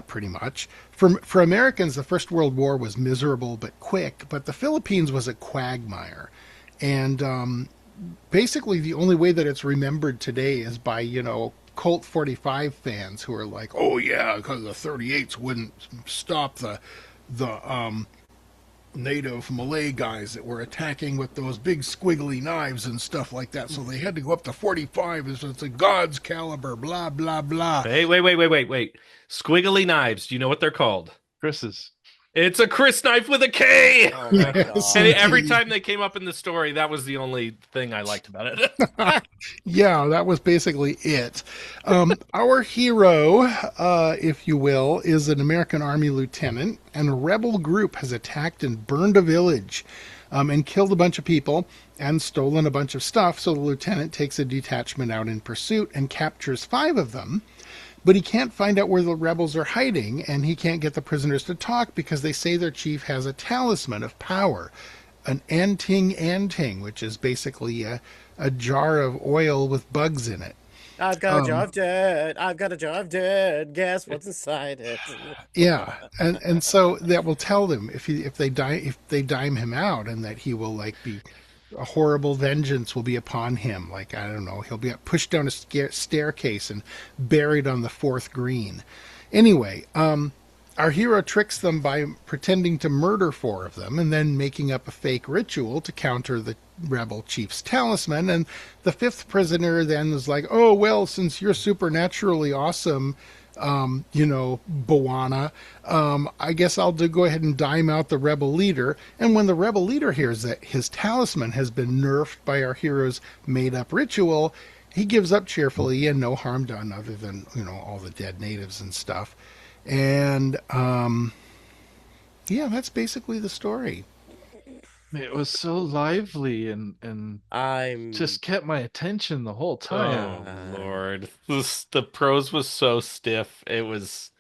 pretty much. For Americans, the First World War was miserable but quick, but the Philippines was a quagmire. And basically the only way that it's remembered today is by, Colt 45 fans who are like, oh yeah, because the 38s wouldn't stop the native Malay guys that were attacking with those big squiggly knives and stuff like that. So they had to go up to 45. It's a God's caliber, blah, blah, blah. Hey, wait. Squiggly knives. Do you know what they're called? Chris's. It's a Chris knife with a K. Oh my Yes. god. And every time they came up in the story, that was the only thing I liked about it. Yeah, that was basically it. Our hero, if you will, is an American Army lieutenant, and a rebel group has attacked and burned a village and killed a bunch of people and stolen a bunch of stuff. So the lieutenant takes a detachment out in pursuit and captures 5 of them. But he can't find out where the rebels are hiding, and he can't get the prisoners to talk because they say their chief has a talisman of power, an anting, which is basically a jar of oil with bugs in it. I've got a jar of dirt. I've got a jar of dirt. Guess what's inside it? Yeah, and so that will tell them if they dime him out, and that he will be a horrible vengeance will be upon him. Like, I don't know, he'll be pushed down a staircase and buried on the 4th green. Anyway, our hero tricks them by pretending to murder 4 of them and then making up a fake ritual to counter the rebel chief's talisman. And the 5th prisoner then is like, oh, well, since you're supernaturally awesome, Bowana, I guess I'll go ahead and dime out the rebel leader. And when the rebel leader hears that his talisman has been nerfed by our hero's made-up ritual, he gives up cheerfully and no harm done other than, all the dead natives and stuff. And yeah, that's basically the story. It was so lively and I'm just kept my attention the whole time. Oh Lord, the prose was so stiff. It was.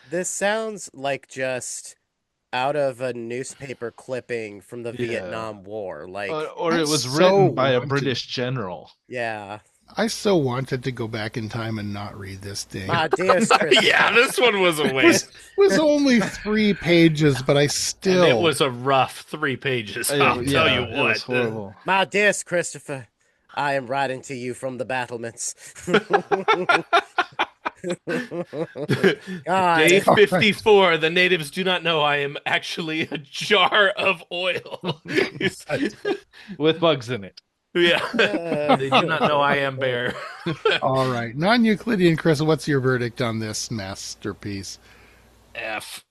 This sounds like just out of a newspaper clipping from the Yeah. Vietnam War. Like, Or I it was so written by a wanted, British general. yeah. I so wanted to go back in time and not read this thing. My dearest Yeah, Christopher. this one was a It was, waste, was only 3 pages, but I and still. it was a rough 3 pages. I'll tell you It was what. horrible. My dearest Christopher, I am writing to you from the battlements. Day God. 54. The natives do not know I am actually a jar of oil. With bugs in it. Yeah, they do not know I am Bear. All right. Non Euclidean Chris, what's your verdict on this masterpiece? F.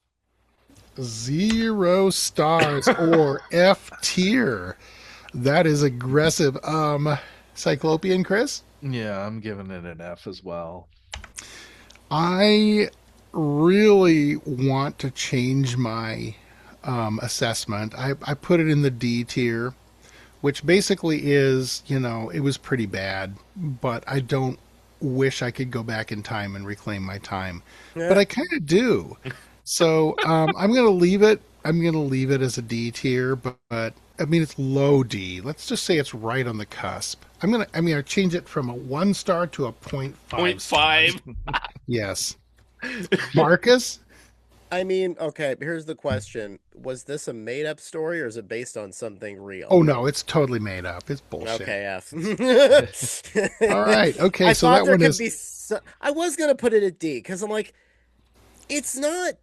0 stars or F tier. That is aggressive. Cyclopean Chris? Yeah, I'm giving it an F as well. I really want to change my assessment. I put it in the D tier, which basically is, it was pretty bad, but I don't wish I could go back in time and reclaim my time. But I kind of do. So I'm going to leave it. I'm going to leave it as a D tier, but I mean, it's low D. Let's just say it's right on the cusp. I'm going to change it from a 1 star to a 0.5. 0.5. Yes. Marcus? I mean, okay, here's the question. Was this a made-up story or is it based on something real? Oh, no, it's totally made up. It's bullshit. Okay, F. All right. Okay, I so thought that there one could is. be I was gonna put it at D because I'm like, it's not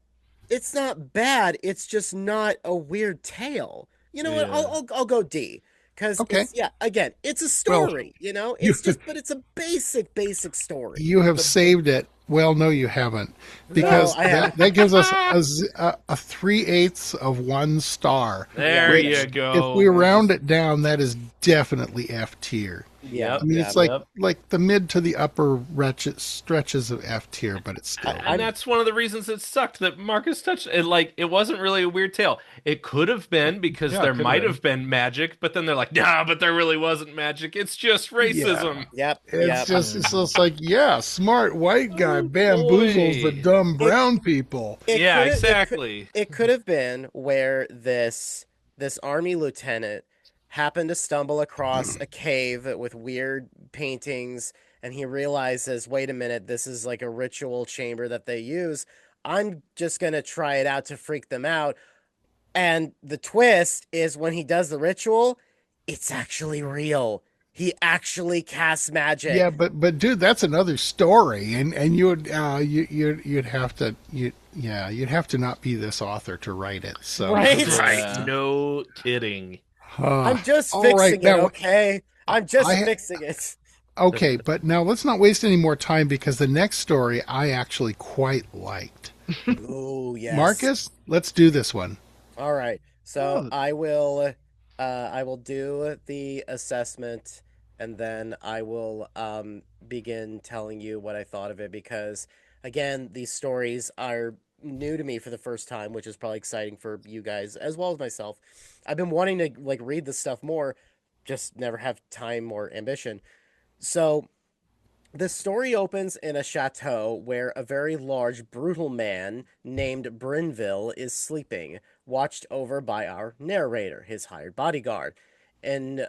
bad. It's just not a weird tale. You know what? Yeah. I'll go D because Okay. again, it's a Well, story. you- But it's a basic story. You have saved it. Well, no, you haven't, because No, I haven't. that gives us a 3/8 of 1 star. There Yeah. you go. If we round it down, that is definitely F tier. Yeah, I mean, yeah. it's like the mid to the upper stretches of F tier, but it's still. And that's one of the reasons it sucked that Marcus touched it. Like, it wasn't really a weird tale. It could have been because Yeah, it there could have might been. have been magic, but then they're like, nah, but there really wasn't magic. It's just racism. Yep. It's just like, yeah, smart white guy Oh, bamboozles boy. the dumb brown people. Yeah, It exactly. could have been where this army lieutenant happened to stumble across a cave with weird paintings, and he realizes, wait a minute, this is like a ritual chamber that they use. I'm just gonna try it out to freak them out. And the twist is when he does the ritual, it's actually real. He actually casts magic. Yeah, but dude, that's another story, and you would you'd have to you'd have to not be this author to write it. So Right? Right. Yeah. No kidding. I'm just all fixing right, it, now- okay? I'm just I- fixing it. okay, but now let's not waste any more time because the next story I actually quite liked. Oh, yes. Marcus, let's do this one. All right. So Oh. I will do the assessment and then I will begin telling you what I thought of it because again, these stories are new to me for the first time, which is probably exciting for you guys as well as myself. I've been wanting to like read this stuff more, just never have time or ambition. So the story opens in a chateau where a very large, brutal man named Brinville is sleeping, watched over by our narrator, his hired bodyguard, and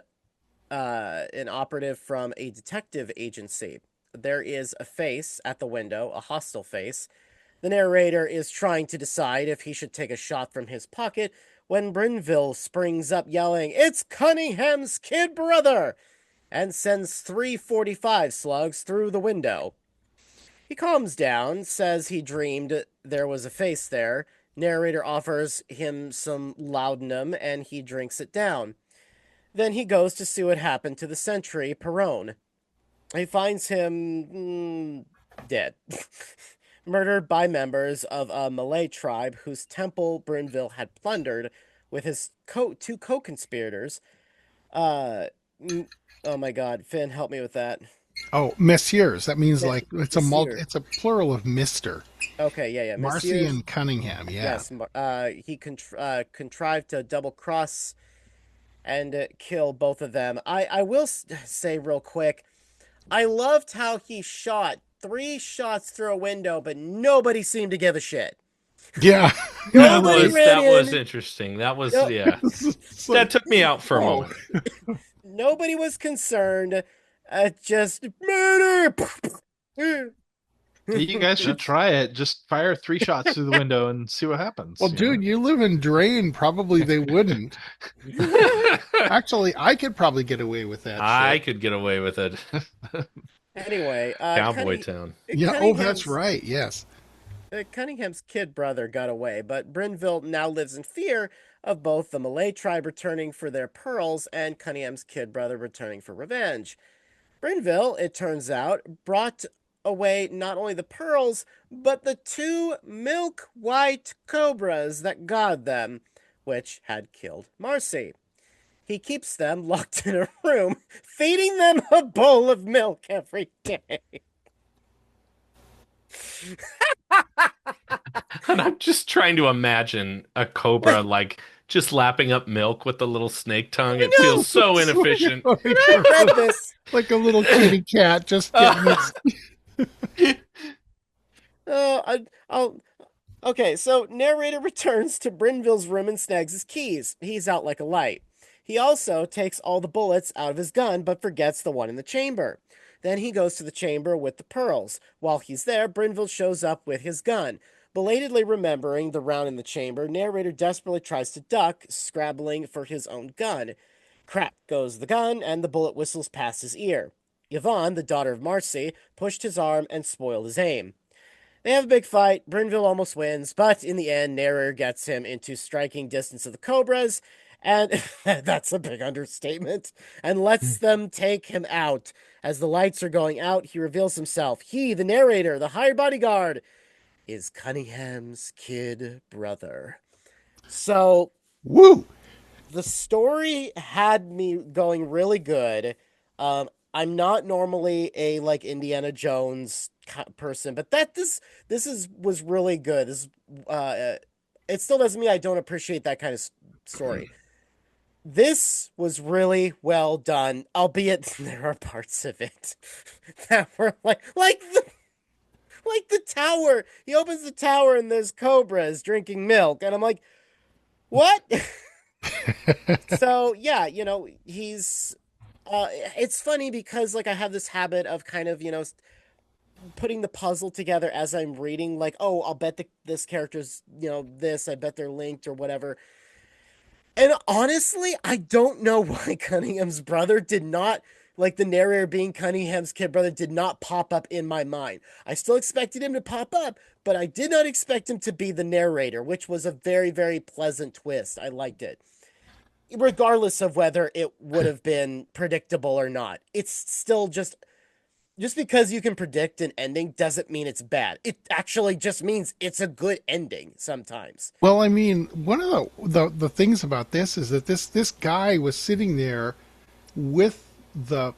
an operative from a detective agency. There is a face at the window, a hostile face. The narrator is trying to decide if he should take a shot from his pocket when Brinville springs up yelling, "It's Cunningham's kid brother!" and sends 345 slugs through the window. He calms down, says he dreamed there was a face there. Narrator offers him some laudanum and he drinks it down. Then he goes to see what happened to the sentry, Perron. He finds him dead. Murdered by members of a Malay tribe whose temple Brinville had plundered with his two co-conspirators. Oh my god, Finn, help me with that. Oh, messieurs. That means like Monsieur. it's a plural of Mister. Okay, yeah, Marcy Messieurs. and Cunningham. Yeah. Yes, he contrived to double cross and kill both of them. I will say real quick, I loved how he shot 3 shots through a window, but nobody seemed to give a shit. Yeah. Nobody ran That was in. interesting. That was No, yeah. It's That like, took me out for a oh. moment. nobody was concerned. Just murder. You guys should try it. Just fire 3 shots through the window and see what happens. Well, you dude, know? you live in Drain. Probably they wouldn't. Actually, I could probably get away with that. I shit. could get away with it. Anyway, Cowboy Town. Yeah. Oh, that's right. Yes. Cunningham's kid brother got away, but Brynville now lives in fear of both the Malay tribe returning for their pearls and Cunningham's kid brother returning for revenge. Brynville, it turns out, brought away not only the pearls, but the 2 milk white cobras that guard them, which had killed Marcy. He keeps them locked in a room, feeding them a bowl of milk every day. And I'm just trying to imagine a cobra like just lapping up milk with the little snake tongue. It feels so inefficient. I read this. Like a little kitty cat just getting its. I'll. Okay, so narrator returns to Brynville's room and snags his keys. He's out like a light. He also takes all the bullets out of his gun, but forgets the one in the chamber. Then he goes to the chamber with the pearls. While he's there, Brynville shows up with his gun. Belatedly remembering the round in the chamber, narrator desperately tries to duck, scrabbling for his own gun. Crack goes the gun, and the bullet whistles past his ear. Yvonne, the daughter of Marcy, pushed his arm and spoiled his aim. They have a big fight. Brynville almost wins, but in the end, narrator gets him into striking distance of the cobras, and that's a big understatement, and lets them take him out. As the lights are going out, he reveals himself. He, the narrator, the hired bodyguard, is Cunningham's kid brother. So, Woo! the story had me going really good. I'm not normally a like Indiana Jones person, but this was really good. It still doesn't mean I don't appreciate that kind of story. This was really well done, albeit there are parts of it that were like the tower. He opens the tower and there's cobras drinking milk, and I'm like, what? So yeah, he's. It's funny because like I have this habit of kind of putting the puzzle together as I'm reading. Like, oh, I'll bet this character's this. I bet they're linked or whatever. And honestly, I don't know why Cunningham's brother did not, like the narrator being Cunningham's kid brother, did not pop up in my mind. I still expected him to pop up, but I did not expect him to be the narrator, which was a very, very pleasant twist. I liked it. Regardless of whether it would have been predictable or not, it's still just because you can predict an ending doesn't mean it's bad. It actually just means it's a good ending sometimes. Well, I mean, one of the things about this is that this guy was sitting there with the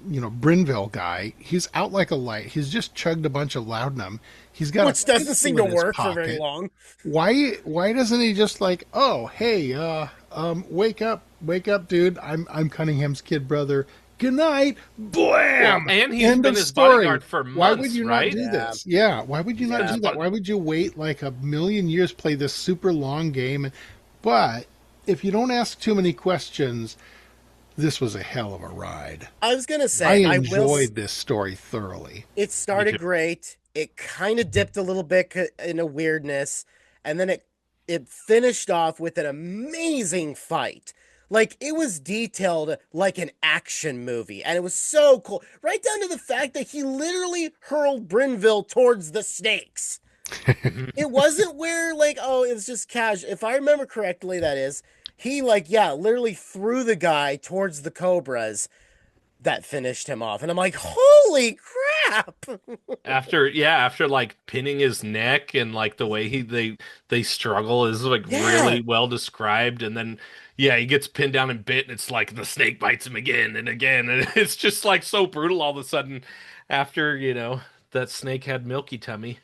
Brynville guy. He's out like a light. He's just chugged a bunch of laudanum. He's got which doesn't seem to work for very long. Why doesn't he just like, oh hey, wake up, dude. I'm Cunningham's kid brother. Good night. Blam! Well, and he's been his bodyguard for months, why would you right? not do this? Yeah, why would you not do that? Why would you wait like a million years, play this super long game? But if you don't ask too many questions, this was a hell of a ride. I was going to say, I enjoyed this story thoroughly. It started great. It kind of dipped a little bit in a weirdness, and then it finished off with an amazing fight. Like, it was detailed like an action movie, and it was so cool. Right down to the fact that he literally hurled Brynville towards the snakes. It wasn't where, like, oh, it was just casual. If I remember correctly, that is, he, literally threw the guy towards the cobras that finished him off. And I'm like, holy snap. After like pinning his neck and like the way they struggle is like really well described, and then he gets pinned down and bit, and it's like the snake bites him again and again, and it's just like so brutal all of a sudden after that snake had milky tummy.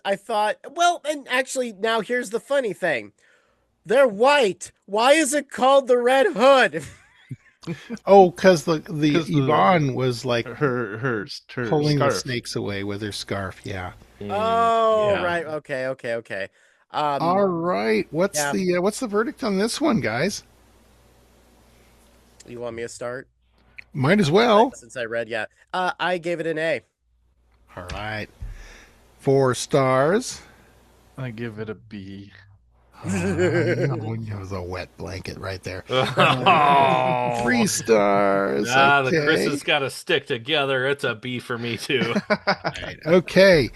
I thought, well, and actually now here's the funny thing. They're white. Why is it called the Red Hood? Oh, because the Yvonne was like her pulling scarf. the snakes away with her scarf. Yeah. Right. Okay. All right. What's the verdict on this one, guys? You want me to start? Might as well. Since I read, I gave it an A. All right. 4 stars. I give it a B. It was a wet blanket right there. 3 stars. The Chris's got to stick together. It's a B for me too. Right. Okay.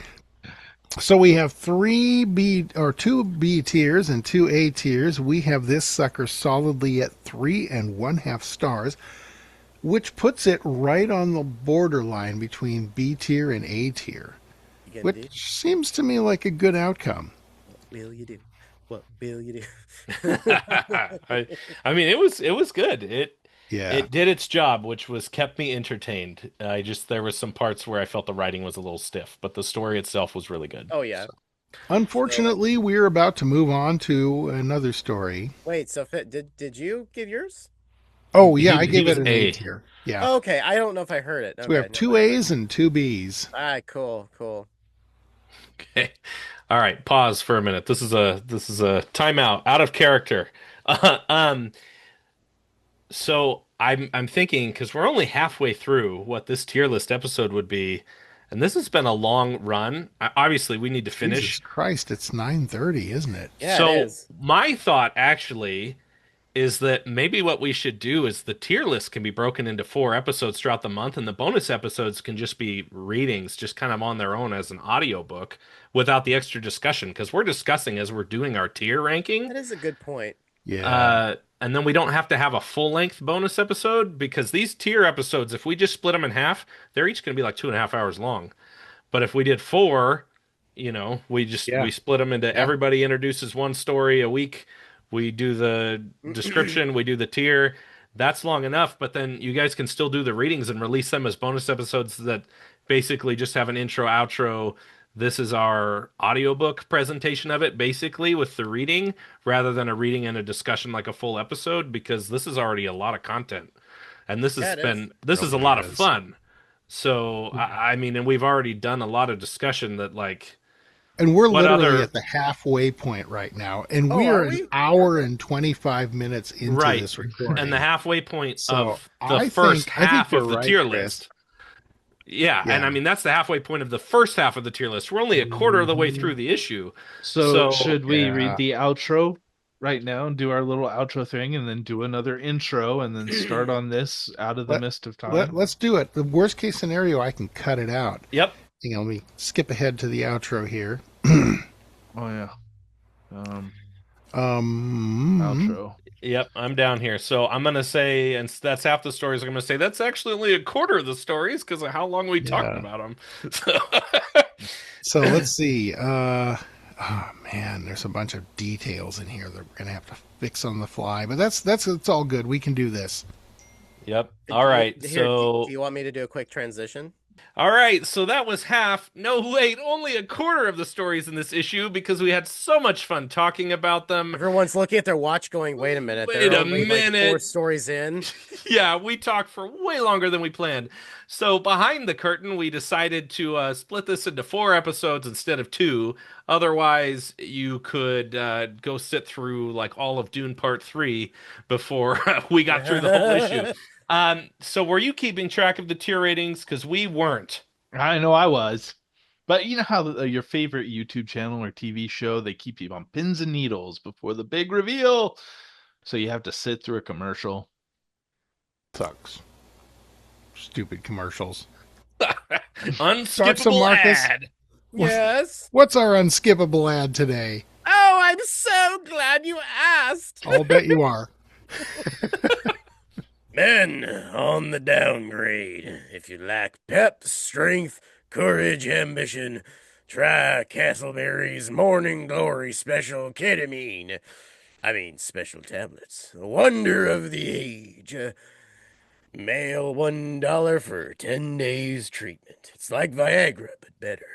So we have 2 B tiers and 2 A tiers. We have this sucker solidly at 3 1/2 stars, which puts it right on the borderline between B tier and A tier, which seems to me like a good outcome. What will you do? What will you do? I mean, it was good. It did its job, which was kept me entertained. There was some parts where I felt the writing was a little stiff, but the story itself was really good. Oh yeah. So. Unfortunately, we're about to move on to another story. Wait, so did you give yours? Oh yeah, I gave it an A tier. Yeah. Oh, okay, I don't know if I heard it. So we have 2 A's and 2 B's. All right, cool. Okay. All right, pause for a minute. This is a timeout, out of character. So I'm thinking, because we're only halfway through what this tier list episode would be, and this has been a long run. Obviously, we need to finish. Jesus Christ, it's 9:30, isn't it? Yeah, so it is. My thought actually is that maybe what we should do is the tier list can be broken into 4 episodes throughout the month, and the bonus episodes can just be readings, just kind of on their own as an audiobook without the extra discussion, because we're discussing as we're doing our tier ranking. That is a good point. Yeah. And then we don't have to have a full-length bonus episode, because these tier episodes, if we just split them in half, they're each going to be like 2.5 hours long. But if we did 4, we split them into everybody introduces one story a week. We do the description, we do the tier. That's long enough, but then you guys can still do the readings and release them as bonus episodes that basically just have an intro, outro. This is our audiobook presentation of it, basically, with the reading, rather than a reading and a discussion like a full episode, because this is already a lot of content. And this is a lot of fun. So, I mean, and we've already done a lot of discussion that, like... And we're literally at the halfway point right now. And we are an hour and 25 minutes into this recording. And the halfway point of the first half of the tier list. Yeah, and I mean, that's the halfway point of the first half of the tier list. We're only a quarter of the way through the issue. So should we read the outro right now and do our little outro thing, and then do another intro, and then start on this out of the mist of time? Let's do it. The worst case scenario, I can cut it out. Yep. Let me skip ahead to the outro here. Oh yeah. Outro. Yep, I'm down here. So I'm gonna say, and that's half the stories. I'm gonna say that's actually only a quarter of the stories because of how long we talked about them. So let's see. Oh man, there's a bunch of details in here that we're gonna have to fix on the fly. But it's all good. We can do this. Yep. All right. Do you want me to do a quick transition? All right, so that was half. No, wait, only a quarter of the stories in this issue, because we had so much fun talking about them. Everyone's looking at their watch going, wait a minute. Wait a minute. Like 4 stories in. Yeah, we talked for way longer than we planned. So behind the curtain, we decided to split this into 4 episodes instead of 2. Otherwise, you could go sit through like all of Dune Part 3 before we got through the whole issue. So were you keeping track of the tier ratings? Because we weren't. I know I was. But you know how your favorite YouTube channel or TV show, they keep you on pins and needles before the big reveal. So you have to sit through a commercial. Sucks. Stupid commercials. Unskippable ad. Yes. What's our unskippable ad today? Oh, I'm so glad you asked. I'll bet you are. Men on the downgrade. If you lack pep, strength, courage, ambition, try Castleberry's Morning Glory Special Ketamine. Special tablets. The wonder of the age. Mail $1 for 10 days treatment. It's like Viagra, but better.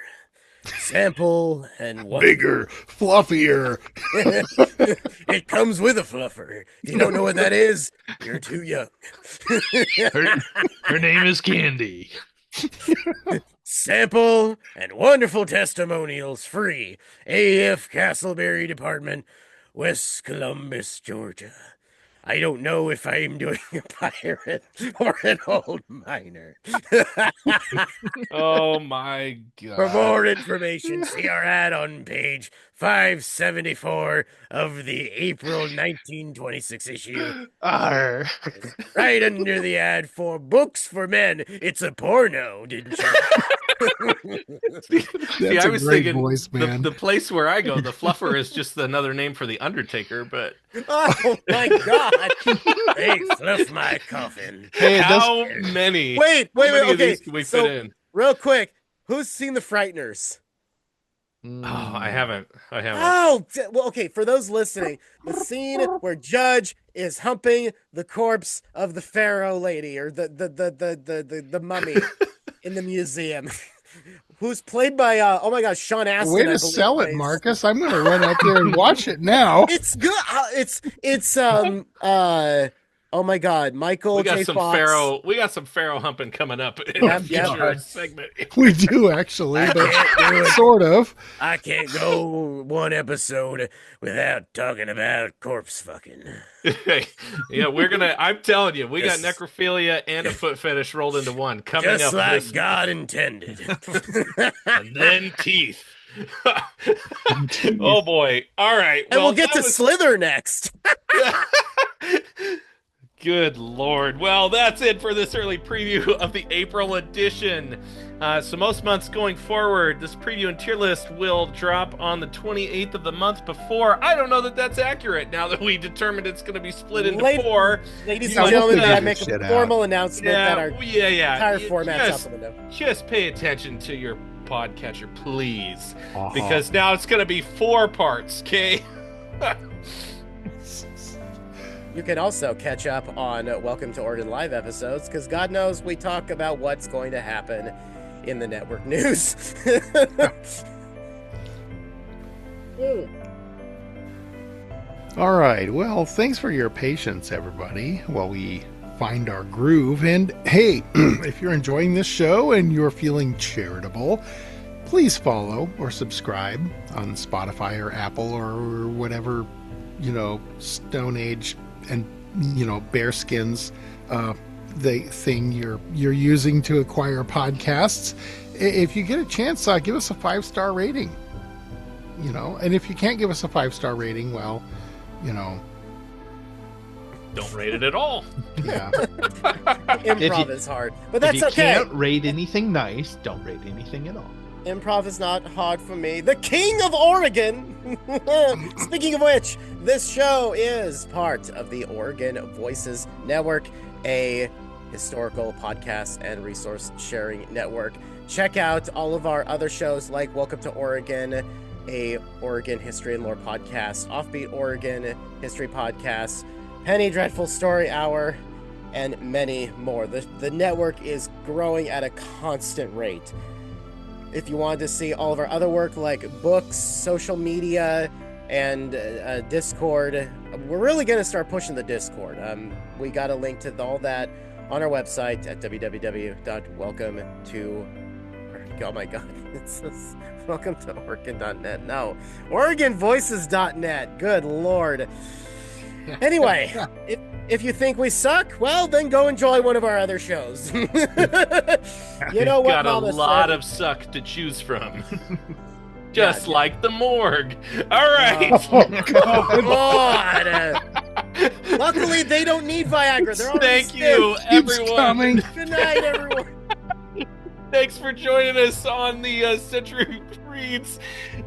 Sample and one. Bigger, fluffier. It comes with a fluffer. If you don't know what that is, you're too young. Her name is Candy. Sample and wonderful testimonials free. AF Castleberry Department, West Columbus, Georgia. I don't know if I'm doing a pirate or an old miner. Oh my god. For more information, see our ad on page 574 of the April 1926 issue. Arr. Right under the ad for Books for Men. It's a porno, didn't you? See, I was great thinking voice, man. the place where I go, the fluffer is just another name for the Undertaker, but Oh my god! Hey, fluff my coffin. Hey, it does- how many? Wait, how many of okay. these can we So, fit in? real quick, who's seen The Frighteners? Oh, I haven't. Oh, well, okay. For those listening, the scene where Judge is humping the corpse of the pharaoh lady or the mummy in the museum, who's played by oh my gosh, Sean Astin. Way I to believe sell it, plays- Marcus. I'm going to run out there and watch it now. It's good. It's oh my god, Michael We got J. some Fox. pharaoh. We got some pharaoh humping coming up in Yep, a yep. future segment. We do, actually, I but can't do it. sort of. I can't go one episode without talking about corpse fucking. Yeah, we're gonna. I'm telling you, we Just- got necrophilia and a foot fetish rolled into one coming Just up. like this, God intended. and then teeth. Oh boy! All right, And we'll get that to was- Slither next. Good Lord. Well, that's it for this early preview of the April edition. So most months going forward, this preview and tier list will drop on the 28th of the month before. I don't know that that's accurate now that we determined it's going to be split into Ladies- 4. Ladies Yeah, and we'll gentlemen, figure I this make a shit out. formal announcement that our Yeah. entire You format's just, out the window. just pay attention to your podcatcher, please. Uh-huh. Because now it's going to be 4 parts, okay? You can also catch up on Welcome to Oregon Live episodes, because God knows we talk about what's going to happen in the network news. All right. Well, thanks for your patience, everybody, while we find our groove. And hey, if you're enjoying this show and you're feeling charitable, please follow or subscribe on Spotify or Apple or whatever, Stone Age and, bearskins, the thing you're using to acquire podcasts. If you get a chance, give us a 5-star rating. And if you can't give us a 5-star rating, well, Don't rate it at all. yeah. Improv is hard, but If that's you okay. can't rate anything nice, don't rate anything at all. Improv is not hard for me. The King of Oregon! Speaking of which, this show is part of the Oregon Voices Network, a historical podcast and resource sharing network. Check out all of our other shows like Welcome to Oregon, a Oregon History and Lore podcast, Offbeat Oregon History podcast, Penny Dreadful Story Hour, and many more. The network is growing at a constant rate. If you wanted to see all of our other work like books, social media, and Discord, we're really going to start pushing the Discord. We got a link to all that on our website at www.welcome-to... Oh my god, it says welcome to Oregon.net. No, OregonVoices.net. Good lord. Anyway, if you think we suck, well, then go enjoy one of our other shows. You know what Got a Mama lot said? of suck to choose from. Just like the morgue. All right. Oh, God. Luckily, they don't need Viagra. They're already Thank you, Keeps everyone. coming. Good night, everyone. Thanks for joining us on the Century reads.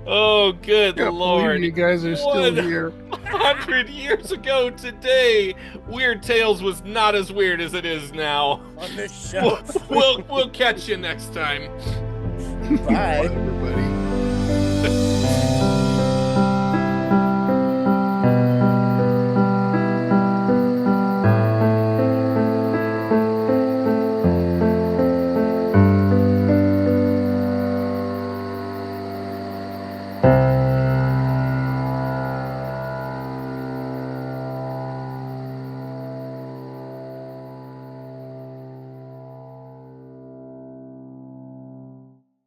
Oh, good Can't Lord. believe you guys are still here. 100 years ago today, Weird Tales was not as weird as it is now. On this show. We'll catch you next time. Bye. Everybody.